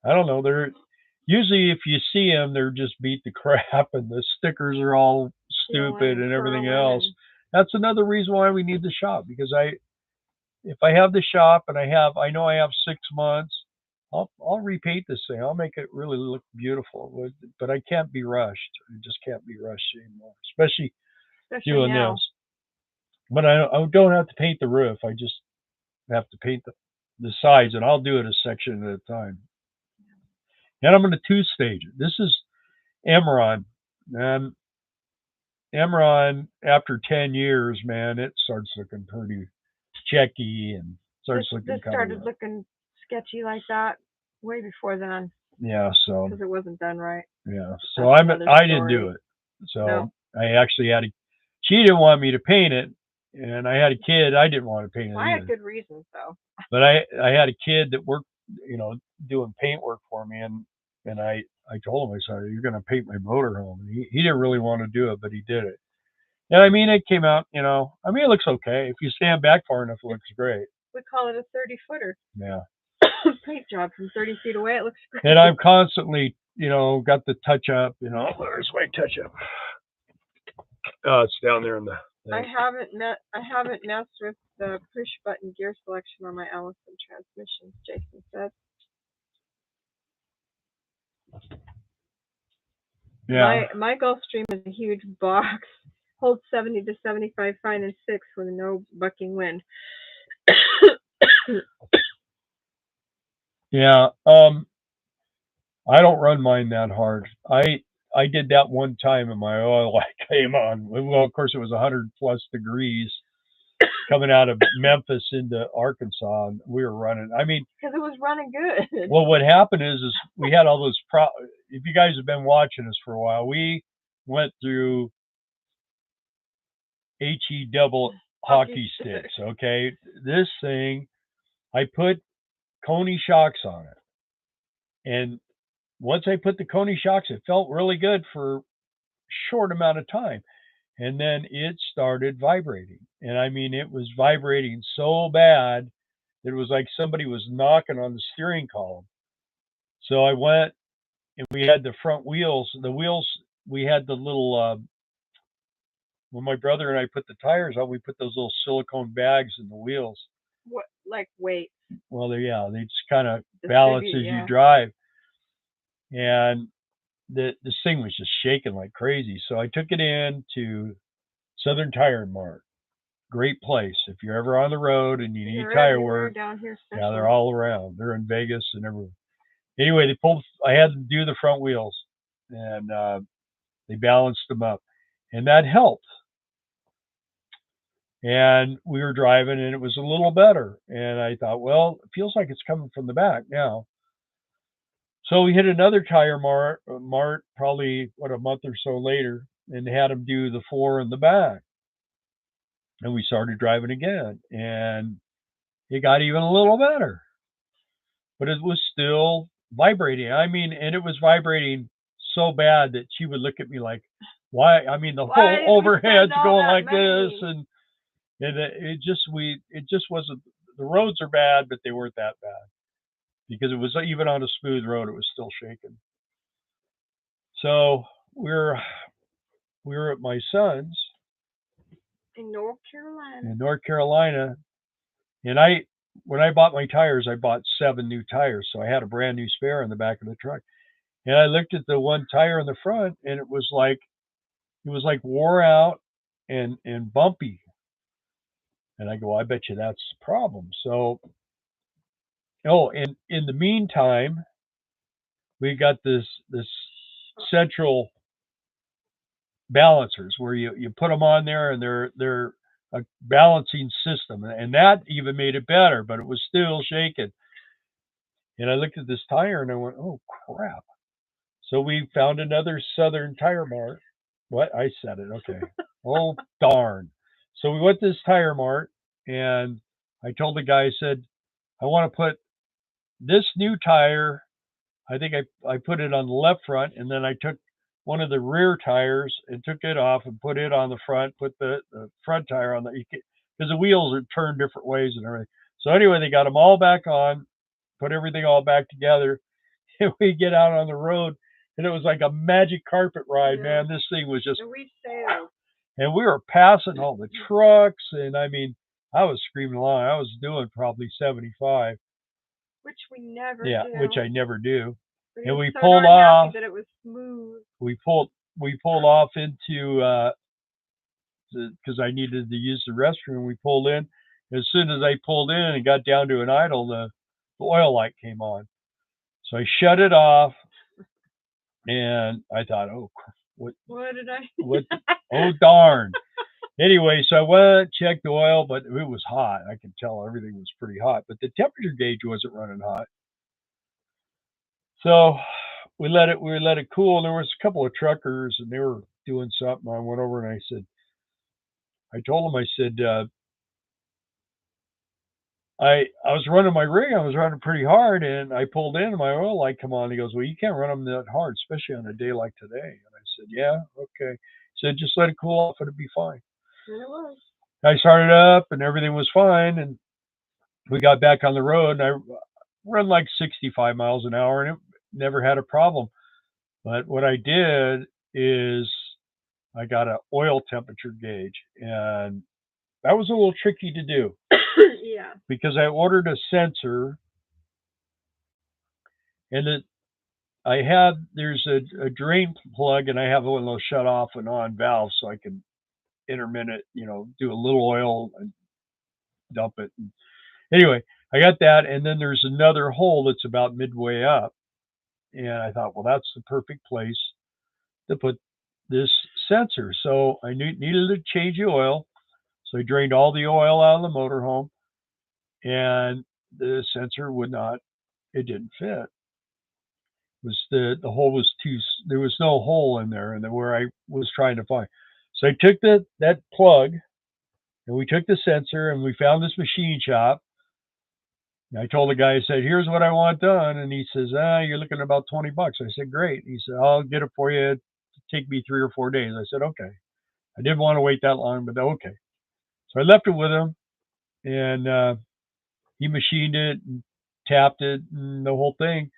I don't know, they're usually, if you see them, they're just beat the crap and the stickers are all stupid and everything else. That's another reason why we need the shop, because if I have the shop and I know I have 6 months, I'll repaint this thing. I'll make it really look beautiful, but I can't be rushed. I just can't be rushed anymore, especially doing now. this. But I don't have to paint the roof. I just have to paint the sides, and I'll do it a section at a time. And I'm going to 2-stage it. This is Emron. And Emron, after 10 years, man, it starts looking pretty checky and started looking sketchy like that way before then. Yeah, so because it wasn't done right. Yeah, so I didn't do it. So I actually she didn't want me to paint it, and I had a kid. I didn't want to paint it. I had good reasons though. But I had a kid that worked, doing paint work for me, and I told him, I said, you're going to paint my motorhome. And he didn't really want to do it, but he did it. And I mean, it came out, it looks okay. If you stand back far enough, it looks great. We call it a 30-footer. Yeah. Paint job from 30 feet away. It looks great. And I'm constantly, got the touch up, where's my touch up? It's down there in the thing. I haven't messed with the push button gear selection on my Allison transmissions, Jason said. Yeah. My Gulfstream is a huge box. Holds 70 to 75 fine and 6 with no bucking wind. Yeah. I don't run mine that hard. I did that one time and my oil light came on. Well, of course, it was 100+ degrees coming out of Memphis into Arkansas, and we were running. I mean, because it was running good. Well, what happened is we had all those if you guys have been watching us for a while, we went through HE double hockey sticks. Okay, this thing, I put Coney shocks on it, and once I put the Coney shocks, it felt really good for a short amount of time, and then it started vibrating. And I mean, it was vibrating so bad that it was like somebody was knocking on the steering column. So I went, and we had the front wheels. The wheels, we had the little, when my brother and I put the tires on, we put those little silicone bags in the wheels. What, like weight? Well, they just kind of balance as you drive. And this thing was just shaking like crazy. So I took it in to Southern Tire Mart. Great place. If you're ever on the road and you need tire work, down here, yeah, they're all around. They're in Vegas and everywhere. Anyway, I had to do the front wheels, and they balanced them up, and that helped. And we were driving, and it was a little better. And I thought, well, it feels like it's coming from the back now. So we hit another tire mart probably, a month or so later, and had them do the floor in the back. And we started driving again, and it got even a little better. But it was still vibrating. I mean, and it was vibrating so bad that she would look at me like, why? I mean, the Why whole did we overhead's spend all going that like money? this, and it just wasn't. The roads are bad, but they weren't that bad because it was even on a smooth road, it was still shaking. So we're at my son's In North Carolina. in North Carolina, and when I bought my tires, I bought 7 new tires, so I had a brand new spare in the back of the truck. And I looked at the one tire in the front, and it was like wore out and bumpy. And I go, well, I bet you that's the problem. So, oh, and in the meantime, we got this central balancers where you put them on there, and they're a balancing system, and that even made it better, but it was still shaking. And I looked at this tire and I went, oh crap. So we found another Southern Tire Mart. What? I said it. Okay. Oh, darn. So we went to this Tire Mart, and I told the guy, I said, I want to put this new tire. I think I put it on the left front, and then I took one of the rear tires and took it off and put it on the front, put the front tire on because the wheels are turned different ways and everything. So anyway, they got them all back on, put everything all back together, and we get out on the road, and it was like a magic carpet ride, man. This thing was just, And we sailed. and we were passing all the trucks, and I mean, I was screaming along. I was doing probably 75. Which we never Yeah, do. which I never do. But And we so pulled darn off. happy that it was smooth. We pulled off into because I needed to use the restroom. We pulled in. As soon as I pulled in and got down to an idle, the oil light came on. So I shut it off, and I thought, oh, what did I? what? Oh, darn. Anyway, so I went, checked the oil, but it was hot. I could tell everything was pretty hot, but the temperature gauge wasn't running hot. So we let it cool, and there was a couple of truckers, and they were doing something. I went over and I told them, I said, I was running my rig. I was running pretty hard, and I pulled in, and my oil light come on. He goes, well, you can't run them that hard, especially on a day like today. And I said, yeah, okay. He said, just let it cool off, it'll be fine. And it was. I started up, and everything was fine, and we got back on the road, and I run like 65 miles an hour, and it never had a problem. But what I did is I got an oil temperature gauge, and that was a little tricky to do. Yeah. Because I ordered a sensor, and there's a drain plug, and I have one of those shut off and on valves, so I can intermittent, do a little oil and dump it. And anyway, I got that, and then there's another hole that's about midway up, and I thought, well, that's the perfect place to put this sensor. So I needed to change the oil, so I drained all the oil out of the motorhome, and the sensor it didn't fit. The hole was there was no hole in there, and where I was trying to find. So I took that plug, and we took the sensor, and we found this machine shop. And I told the guy, I said, here's what I want done, and he says, you're looking at about $20. I said, great. He said, I'll get it for you. It'll take me 3 or 4 days. I said, okay. I didn't want to wait that long, but okay. So I left it with him, and he machined it and tapped it and the whole thing.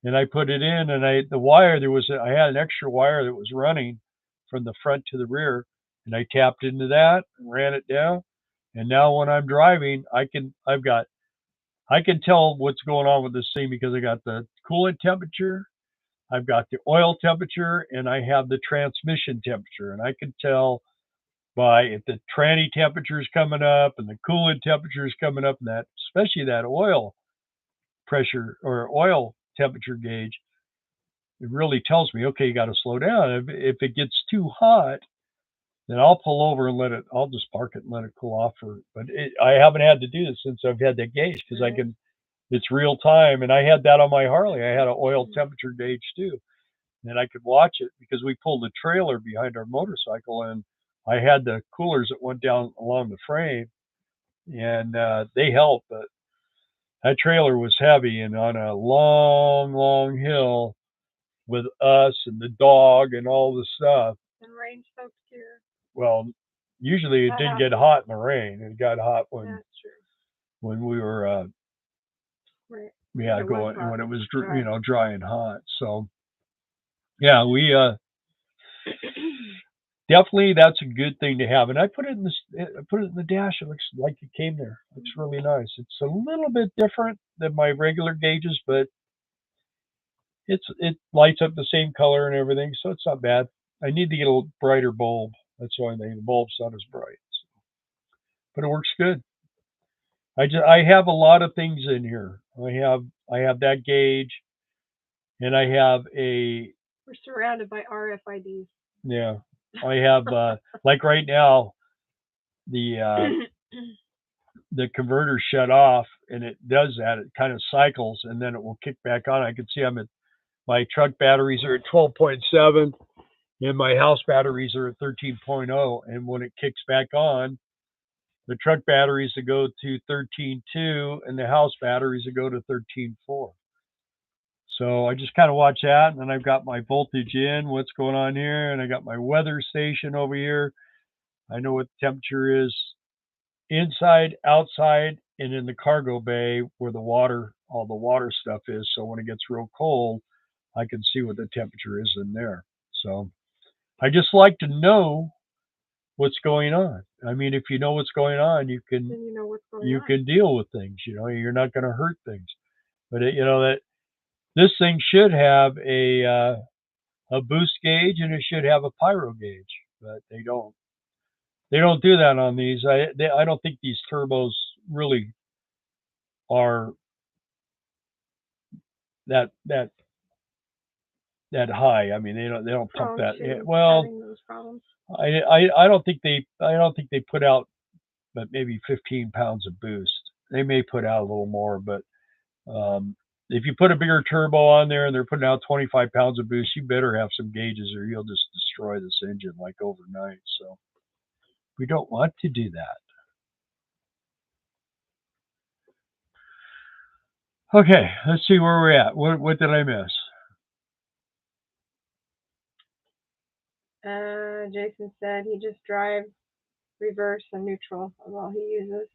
And I put it in, and the wire, I had an extra wire that was running from the front to the rear, and I tapped into that and ran it down. And now when I'm driving, I can tell what's going on with this thing because I got the coolant temperature, I've got the oil temperature, and I have the transmission temperature. And I can tell by if the tranny temperature is coming up and the coolant temperature is coming up, and that, especially that oil pressure or oil temperature gauge, it really tells me, okay, you got to slow down. If it gets too hot, then I'll pull over and I'll just park it and let it cool off. I haven't had to do this since I've had that gauge because it's real time. And I had that on my Harley. I had an oil temperature gauge too. And I could watch it because we pulled a trailer behind our motorcycle, and I had the coolers that went down along the frame, and they helped. But that trailer was heavy, and on a long, long hill with us and the dog and all the stuff, And rain-soaked gear. Well, usually it didn't get hot in the rain. It got hot when we were right. going when it was dry and hot. So yeah, we definitely that's a good thing to have. And I put it in the dash. It looks like it came there. It looks really nice. It's a little bit different than my regular gauges, but it lights up the same color and everything, so it's not bad. I need to get a brighter bulb. That's the only thing. The bulb's not as bright, so. But it works good. I have a lot of things in here. I have that gauge, and I have a. We're surrounded by RFIDs. Yeah, I have like right now, the converter shut off, and it does that. It kind of cycles, and then it will kick back on. I can see my truck batteries are at 12.7, and my house batteries are at 13.0. And when it kicks back on, the truck batteries will go to 13.2, and the house batteries will go to 13.4. So I just kind of watch that, and then I've got my voltage in, what's going on here, and I got my weather station over here. I know what the temperature is inside, outside, and in the cargo bay where all the water stuff is. So when it gets real cold, I can see what the temperature is in there. So I just like to know what's going on. I mean, if you know what's going on, you can deal with things. You're not going to hurt things. But that this thing should have a boost gauge, and it should have a pyro gauge, but they don't. They don't do that on these. I don't think these turbos really are that high. I mean, they don't pump that. Well, I don't think they put out but maybe 15 pounds of boost. They may put out a little more, but if you put a bigger turbo on there and they're putting out 25 pounds of boost, you better have some gauges or you'll just destroy this engine like overnight. So we don't want to do that. Okay, let's see where we're at. What did I miss? Jason said he just drives reverse and neutral of all he uses.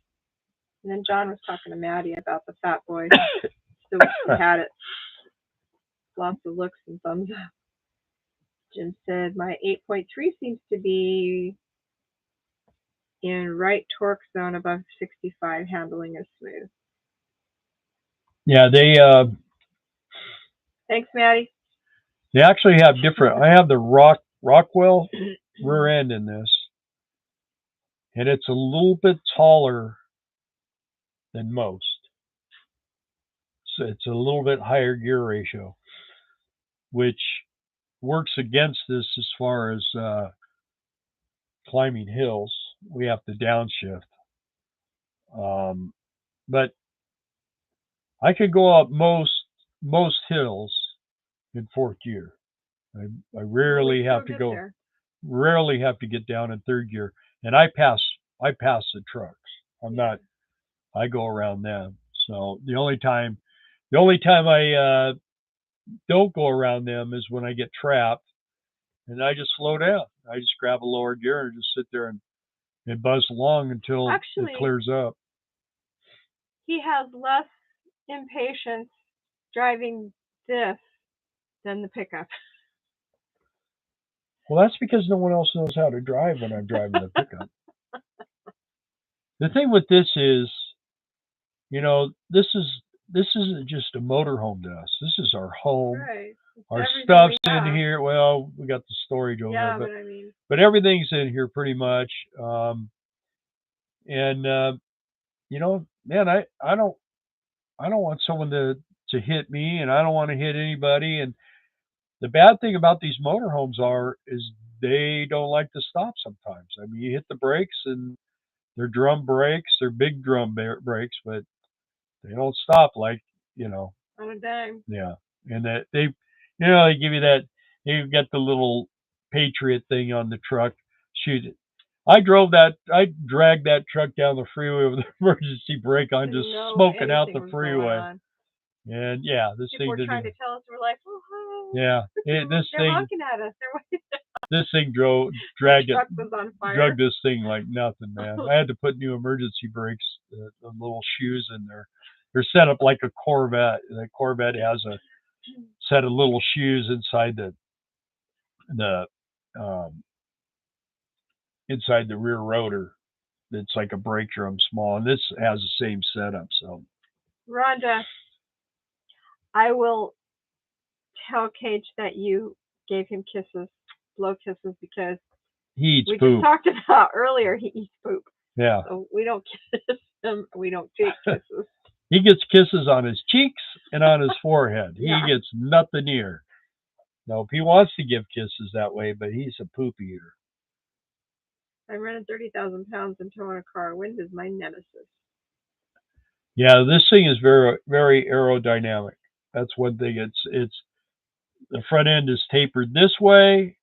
And then John was talking to Maddie about the Fat Boy. So he had it. Lots of looks and thumbs up. Jim said my 8.3 seems to be in right torque zone above 65. Handling is smooth. Yeah, they. Thanks, Maddie. They actually have different. I have the Rockwell rear end in this, and it's a little bit taller than most. So it's a little bit higher gear ratio, which works against this as far as climbing hills. We have to downshift. But I could go up most hills in fourth gear. I rarely have to go. Rarely have to get down in third gear, and I pass the trucks. I'm not. I go around them. So the only time I don't go around them is when I get trapped, and I just slow down. I just grab a lower gear and just sit there and buzz along until it clears up. He has less impatience driving this than the pickup. Well, that's because no one else knows how to drive when I'm driving the pickup. The thing with this is, this isn't just a motorhome to us. This is our home. Right. Our stuff's in here. Well, we got the storage over there, but everything's in here pretty much. Man, I don't want someone to hit me, and I don't want to hit anybody. And the bad thing about these motorhomes is they don't like to stop sometimes. I mean, you hit the brakes, and they're drum brakes, they're big drum brakes, but they don't stop like, on a dime. Yeah, and that they give you that. You've got the little Patriot thing on the truck. Shoot it. I dragged that truck down the freeway with the emergency brake on, just smoking out the freeway. And yeah, this People thing were trying to tell us, we're like, oh, yeah, this they're thing. honking at us. This thing dragged truck was on fire. drug this thing like nothing, man. I had to put new emergency brakes, the little shoes in there. They're set up like a Corvette. The Corvette has a set of little shoes inside the inside the rear rotor. It's like a brake drum small, and this has the same setup. So, Rhonda, I will tell Cage that you gave him kisses, blow kisses, because he eats we poop. just talked about earlier he eats poop. Yeah. So we don't kiss him. We don't take kisses. He gets kisses on his cheeks and on his forehead. Yeah. He gets nothing here. Nope, he wants to give kisses that way, but he's a poop eater. I'm running 30,000 pounds and towing a car. Wind is my nemesis. Yeah, this thing is very, very aerodynamic. That's one thing. It's the front end is tapered this way,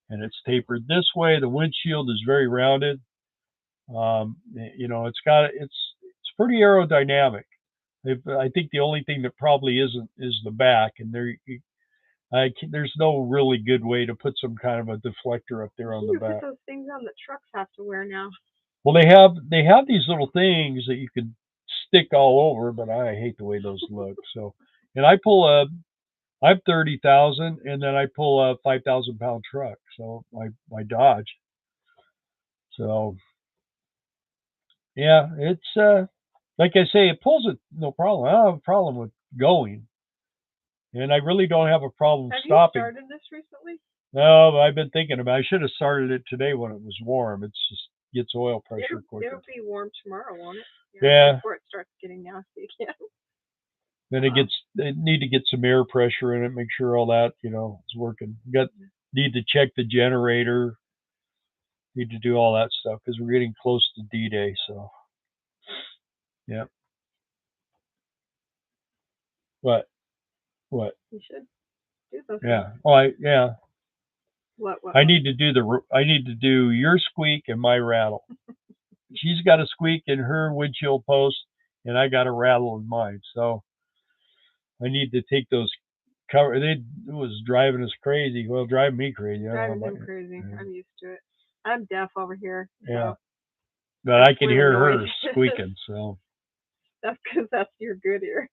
and it's tapered this way. The windshield is very rounded. You know, it's pretty aerodynamic. I think the only thing that probably isn't is the back, and there's no really good way to put some kind of a deflector up there on the back. Those things on the trucks have to wear now. Well, they have these little things that you can stick all over, but I hate the way those look. So, and I'm 30,000, and then I pull a 5,000 pound truck. So my Dodge. So yeah, it's like I say, it pulls it no problem. I don't have a problem with going, and I really don't have a problem stopping. Have you started this recently? No, but I've been thinking about it. I should have started it today when it was warm. It's just gets oil pressure quicker. It'll be warm tomorrow, won't it? Yeah. Before it starts getting nasty again. Then they need to get some air pressure in it, make sure all that, you know, is working. Need to check the generator. Need to do all that stuff because we're getting close to D-Day. So, yeah. What? You should do something. Yeah. Oh, yeah. What? I need to do your squeak and my rattle. She's got a squeak in her windshield post, and I got a rattle in mine. So I need to take those cover. It was driving us crazy. Well, driving me crazy. Driving them crazy. Yeah. I'm used to it. I'm deaf over here. So yeah. But I can hear her squeaking. So that's because that's your good ear.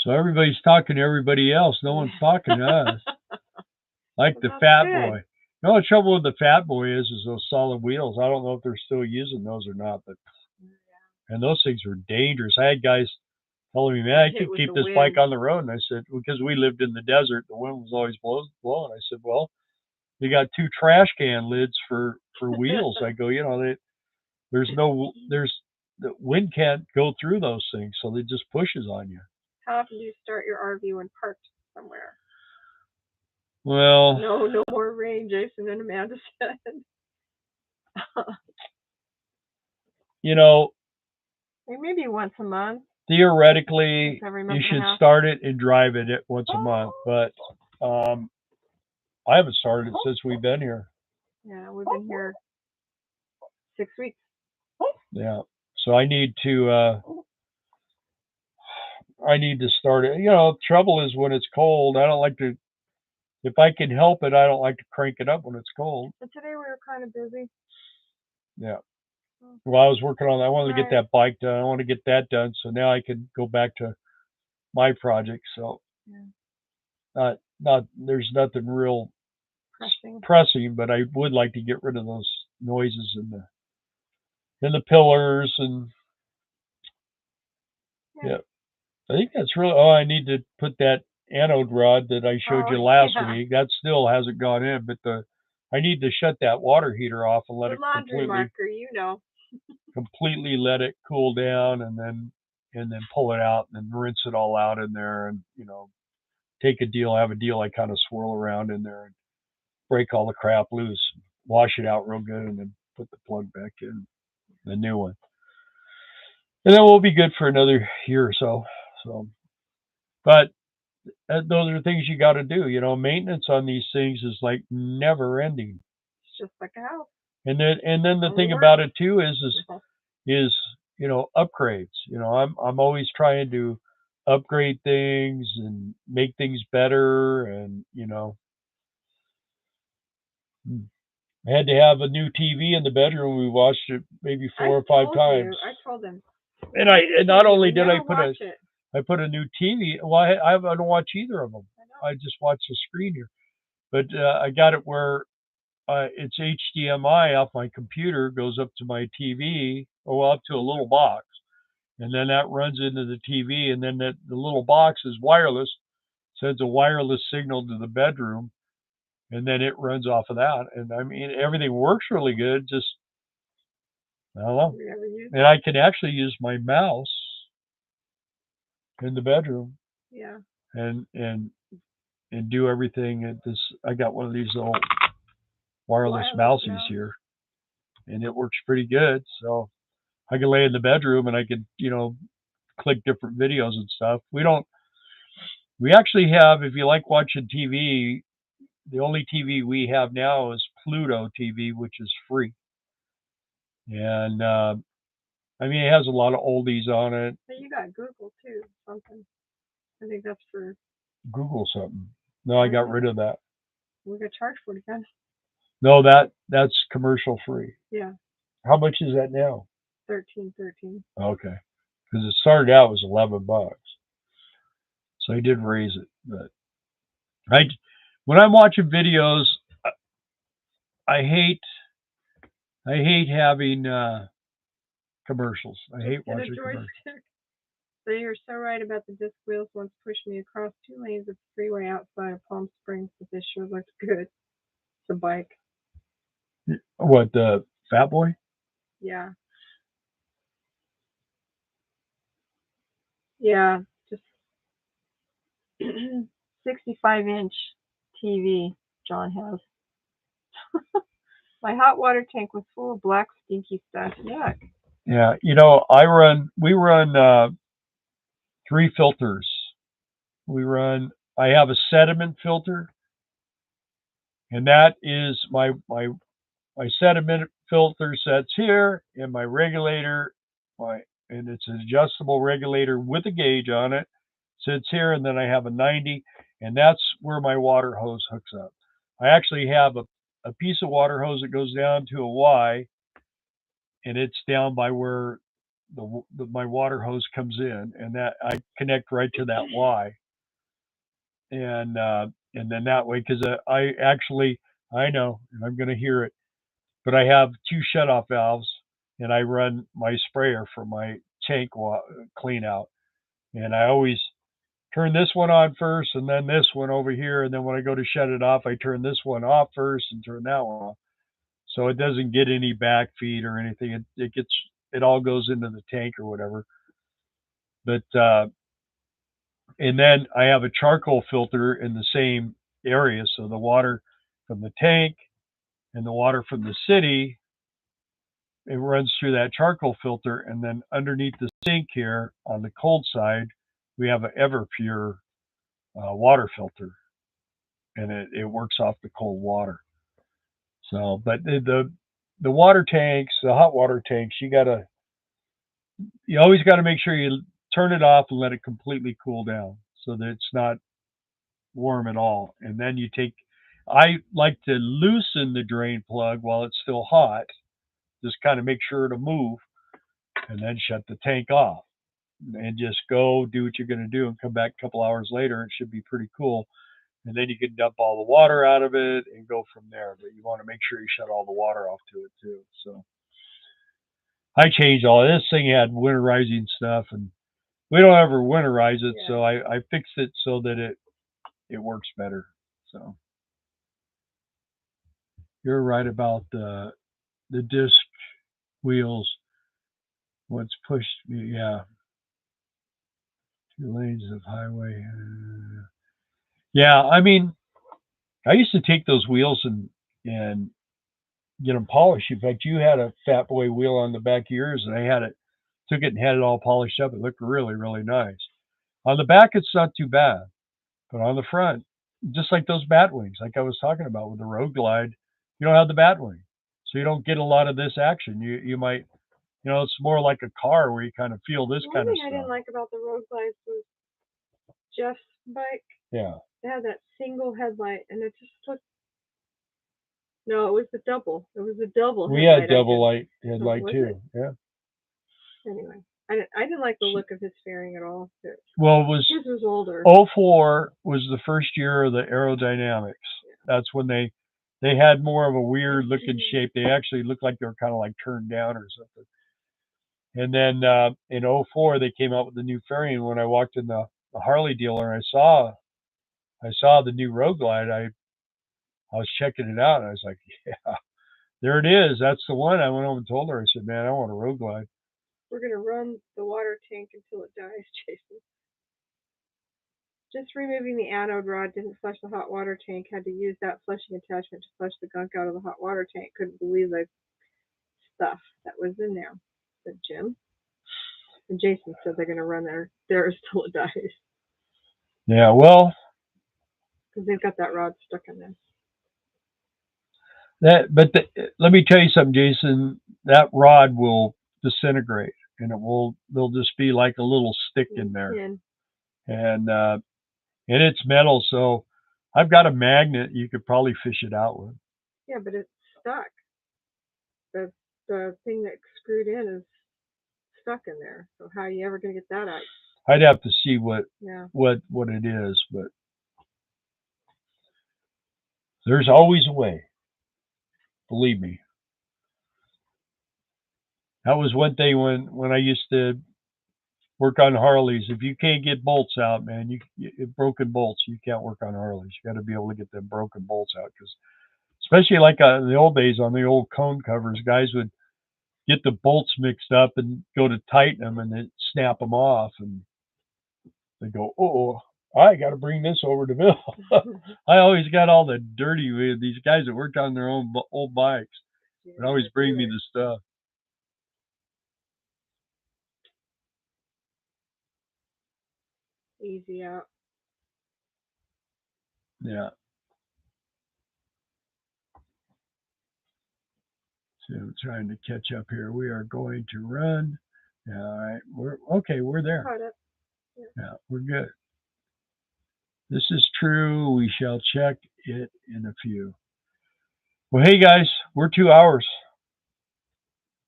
So everybody's talking to everybody else. No one's talking to us. Like the Fat Boy. The only trouble with the Fat Boy is those solid wheels. I don't know if they're still using those or not, but and those things are dangerous. I had guys telling me, man, I could keep this bike on the road. And I said, because we lived in the desert, the wind was always blowing. I said, well, you got 2 trash can lids for wheels. I go, you know, the wind can't go through those things, so it just pushes on you. How often do you start your RV when parked somewhere? Well, no more rain, Jason and Amanda said. You know, maybe once a month. Theoretically, you should start it and drive it once a month, but I haven't started it since we've been here. Yeah, we've been here 6 weeks. Yeah, so I need to start it. You know, trouble is when it's cold. I don't like to. If I can help it, I don't like to crank it up when it's cold. But today we were kind of busy. Yeah. Well, I was working on that. I wanted to get that bike done. I want to get that done, so now I can go back to my project. So, there's nothing real pressing, but I would like to get rid of those noises in the pillars and yeah. I think that's really. Oh, I need to put that anode rod that I showed you last week. That still hasn't gone in, but I need to shut that water heater off and let it completely let it cool down, and then pull it out and then rinse it all out in there, and you know, have a deal I kind of swirl around in there and break all the crap loose, wash it out real good, and then put the plug back in, the new one, and then we'll be good for another year or so. So, but those are things you got to do. You know, maintenance on these things is like never ending. It's just like a house. And then the thing about it too is you know, upgrades. You know, I'm always trying to upgrade things and make things better, and I had to have a new TV in the bedroom. We watched it maybe 4 or 5 times. I told them. And not only did I put a new TV. Well, I don't watch either of them. I just watch the screen here. But I got it where it's HDMI off my computer, goes up to my TV, or up to a little box, and then that runs into the TV, and then the little box is wireless, sends a wireless signal to the bedroom, and then it runs off of that. And I mean, everything works really good. Just I don't know. And I can actually use my mouse in the bedroom. Yeah. And do everything at this. I got one of these little wireless mousies here, and it works pretty good. So I can lay in the bedroom and I can, click different videos and stuff. We actually have, if you like watching TV, the only TV we have now is Pluto TV, which is free. And I mean, it has a lot of oldies on it. But you got Google too, something. I think that's for Google something. No, I got rid of that. We got charged for it again. No, that's commercial free. Yeah. How much is that now? $13. Okay, because it started out was $11, so I did raise it. But when I'm watching videos, I hate having commercials. I hate watching commercials. So you're so right about the disc wheels. Once pushed me across 2 lanes of the freeway outside of Palm Springs, but this sure looks good. It's a bike. What, the Fat Boy? Yeah. Yeah, just 65-inch TV John has. My hot water tank was full of black stinky stuff. Yuck. Yeah, we run 3 filters. I have a sediment filter, and that is my sediment filter sets here, and my regulator, and it's an adjustable regulator with a gauge on it, sits here, and then I have a 90, and that's where my water hose hooks up. I actually have a piece of water hose that goes down to a Y, and it's down by where my water hose comes in, and that I connect right to that Y, and then that way, because I know, and I'm going to hear it, but I have 2 shutoff valves, and I run my sprayer for my tank clean out, and I always turn this one on first, and then this one over here, and then when I go to shut it off, I turn this one off first and turn that one off, so it doesn't get any backfeed or anything. It all goes into the tank or whatever. But and then I have a charcoal filter in the same area, so the water from the tank and the water from the city, it runs through that charcoal filter, and then underneath the sink here on the cold side, we have an Everpure water filter, and it works off the cold water. So, but the water tanks, the hot water tanks, you always got to make sure you turn it off and let it completely cool down so that it's not warm at all. And then I like to loosen the drain plug while it's still hot, just kind of make sure it'll move, and then shut the tank off and just go do what you're going to do and come back a couple hours later. It should be pretty cool. And then you can dump all the water out of it and go from there. But you want to make sure you shut all the water off to it too. So I changed all of this thing. Had winterizing stuff, and we don't ever winterize it. Yeah. So I fixed it so that it works better. So you're right about the disc wheels. What's pushed me, yeah. 2 lanes of highway. Yeah, I mean, I used to take those wheels and get them polished. In fact, you had a Fat Boy wheel on the back of yours, and I took it and had it all polished up. It looked really, really nice. On the back, it's not too bad, but on the front, just like those bat wings, like I was talking about with the Road Glide, you don't have the bat wing, so you don't get a lot of this action. You might, it's more like a car where you kind of feel this kind of stuff. One thing I didn't like about the Road Glides was Jeff's bike. Yeah. It had that single headlight, and it just looked. No, it was the double. It was a double. We headlight had double light headlight was too. it? Yeah. Anyway, I didn't like the look of his fairing at all. Well, it was his was older. 04 was the first year of the aerodynamics. That's when they had more of a weird looking shape. They actually looked like they were kind of like turned down or something. And then in 04 they came out with the new fairing. When I walked in the Harley dealer and I saw the new Road Glide, I was checking it out and I was like, yeah, there it is. That's the one. I went home and told her. I said, man, I want a Road Glide. We're gonna run the water tank until it dies, Jason. Just removing the anode rod didn't flush the hot water tank. Had to use that flushing attachment to flush the gunk out of the hot water tank. Couldn't believe the stuff that was in there, said Jim. And Jason said they're going to run theirs till it dies. Yeah, well. Because they've got that rod stuck in there. Let me tell you something, Jason. That rod will disintegrate, and there'll just be like a little stick in there. And it's metal, so I've got a magnet you could probably fish it out with. Yeah, but it's stuck. The thing that's screwed in is stuck in there. So how are you ever going to get that out? I'd have to see what it is, but there's always a way. Believe me. That was one thing when I used to work on Harleys. If you can't get bolts out, man, broken bolts, you can't work on Harleys. You got to be able to get them broken bolts out, because especially like in the old days on the old cone covers, guys would get the bolts mixed up and go to tighten them and then snap them off, and they go, oh, I got to bring this over to Bill. I always got all the dirty with these guys that worked on their own old bikes. They always bring me the stuff. Easy out. Yeah. So I'm trying to catch up here. We are going to run. Yeah, all right. We're there. Yeah, we're good. This is true. We shall check it in a few. Well, hey guys, we're 2 hours.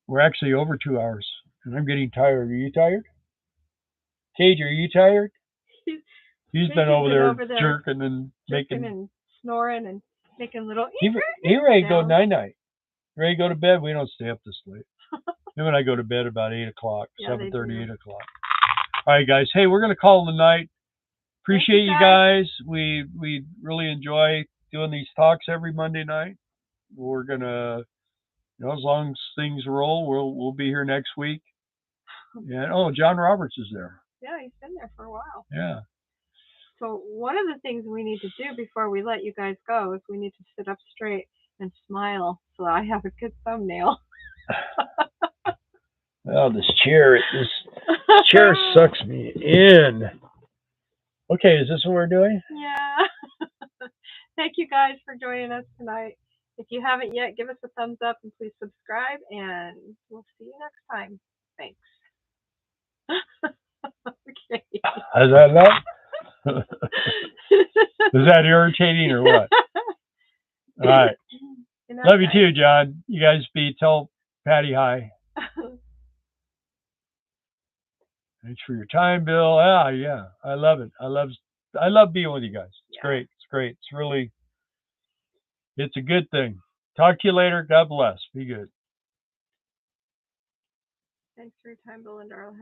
We're actually over 2 hours, and I'm getting tired. Are you tired? Cage, are you tired? He's been over there jerking and making and snoring and making little. He ready to go night. Ready to go to bed. We don't stay up this late. Him and I go to bed about 8 o'clock, 7:30, 8 o'clock. All right, guys. Hey, we're gonna call it a night. Appreciate you guys. We really enjoy doing these talks every Monday night. We're gonna, as long as things roll, we'll be here next week. And John Roberts is there. Yeah, he's been there for a while. Yeah. So one of the things we need to do before we let you guys go is we need to sit up straight and smile so I have a good thumbnail. Well, this chair sucks me in. Okay, is this what we're doing? Yeah. Thank you guys for joining us tonight. If you haven't yet, give us a thumbs up and please subscribe, and we'll see you next time. Thanks. Okay. Is that enough? Is that irritating or what? All right. Love you too, John. You guys tell Patty hi. Thanks for your time, Bill. Yeah. I love it. I love being with you guys. It's great. It's great. It's a good thing. Talk to you later. God bless. Be good. Thanks for your time, Bill and Darla.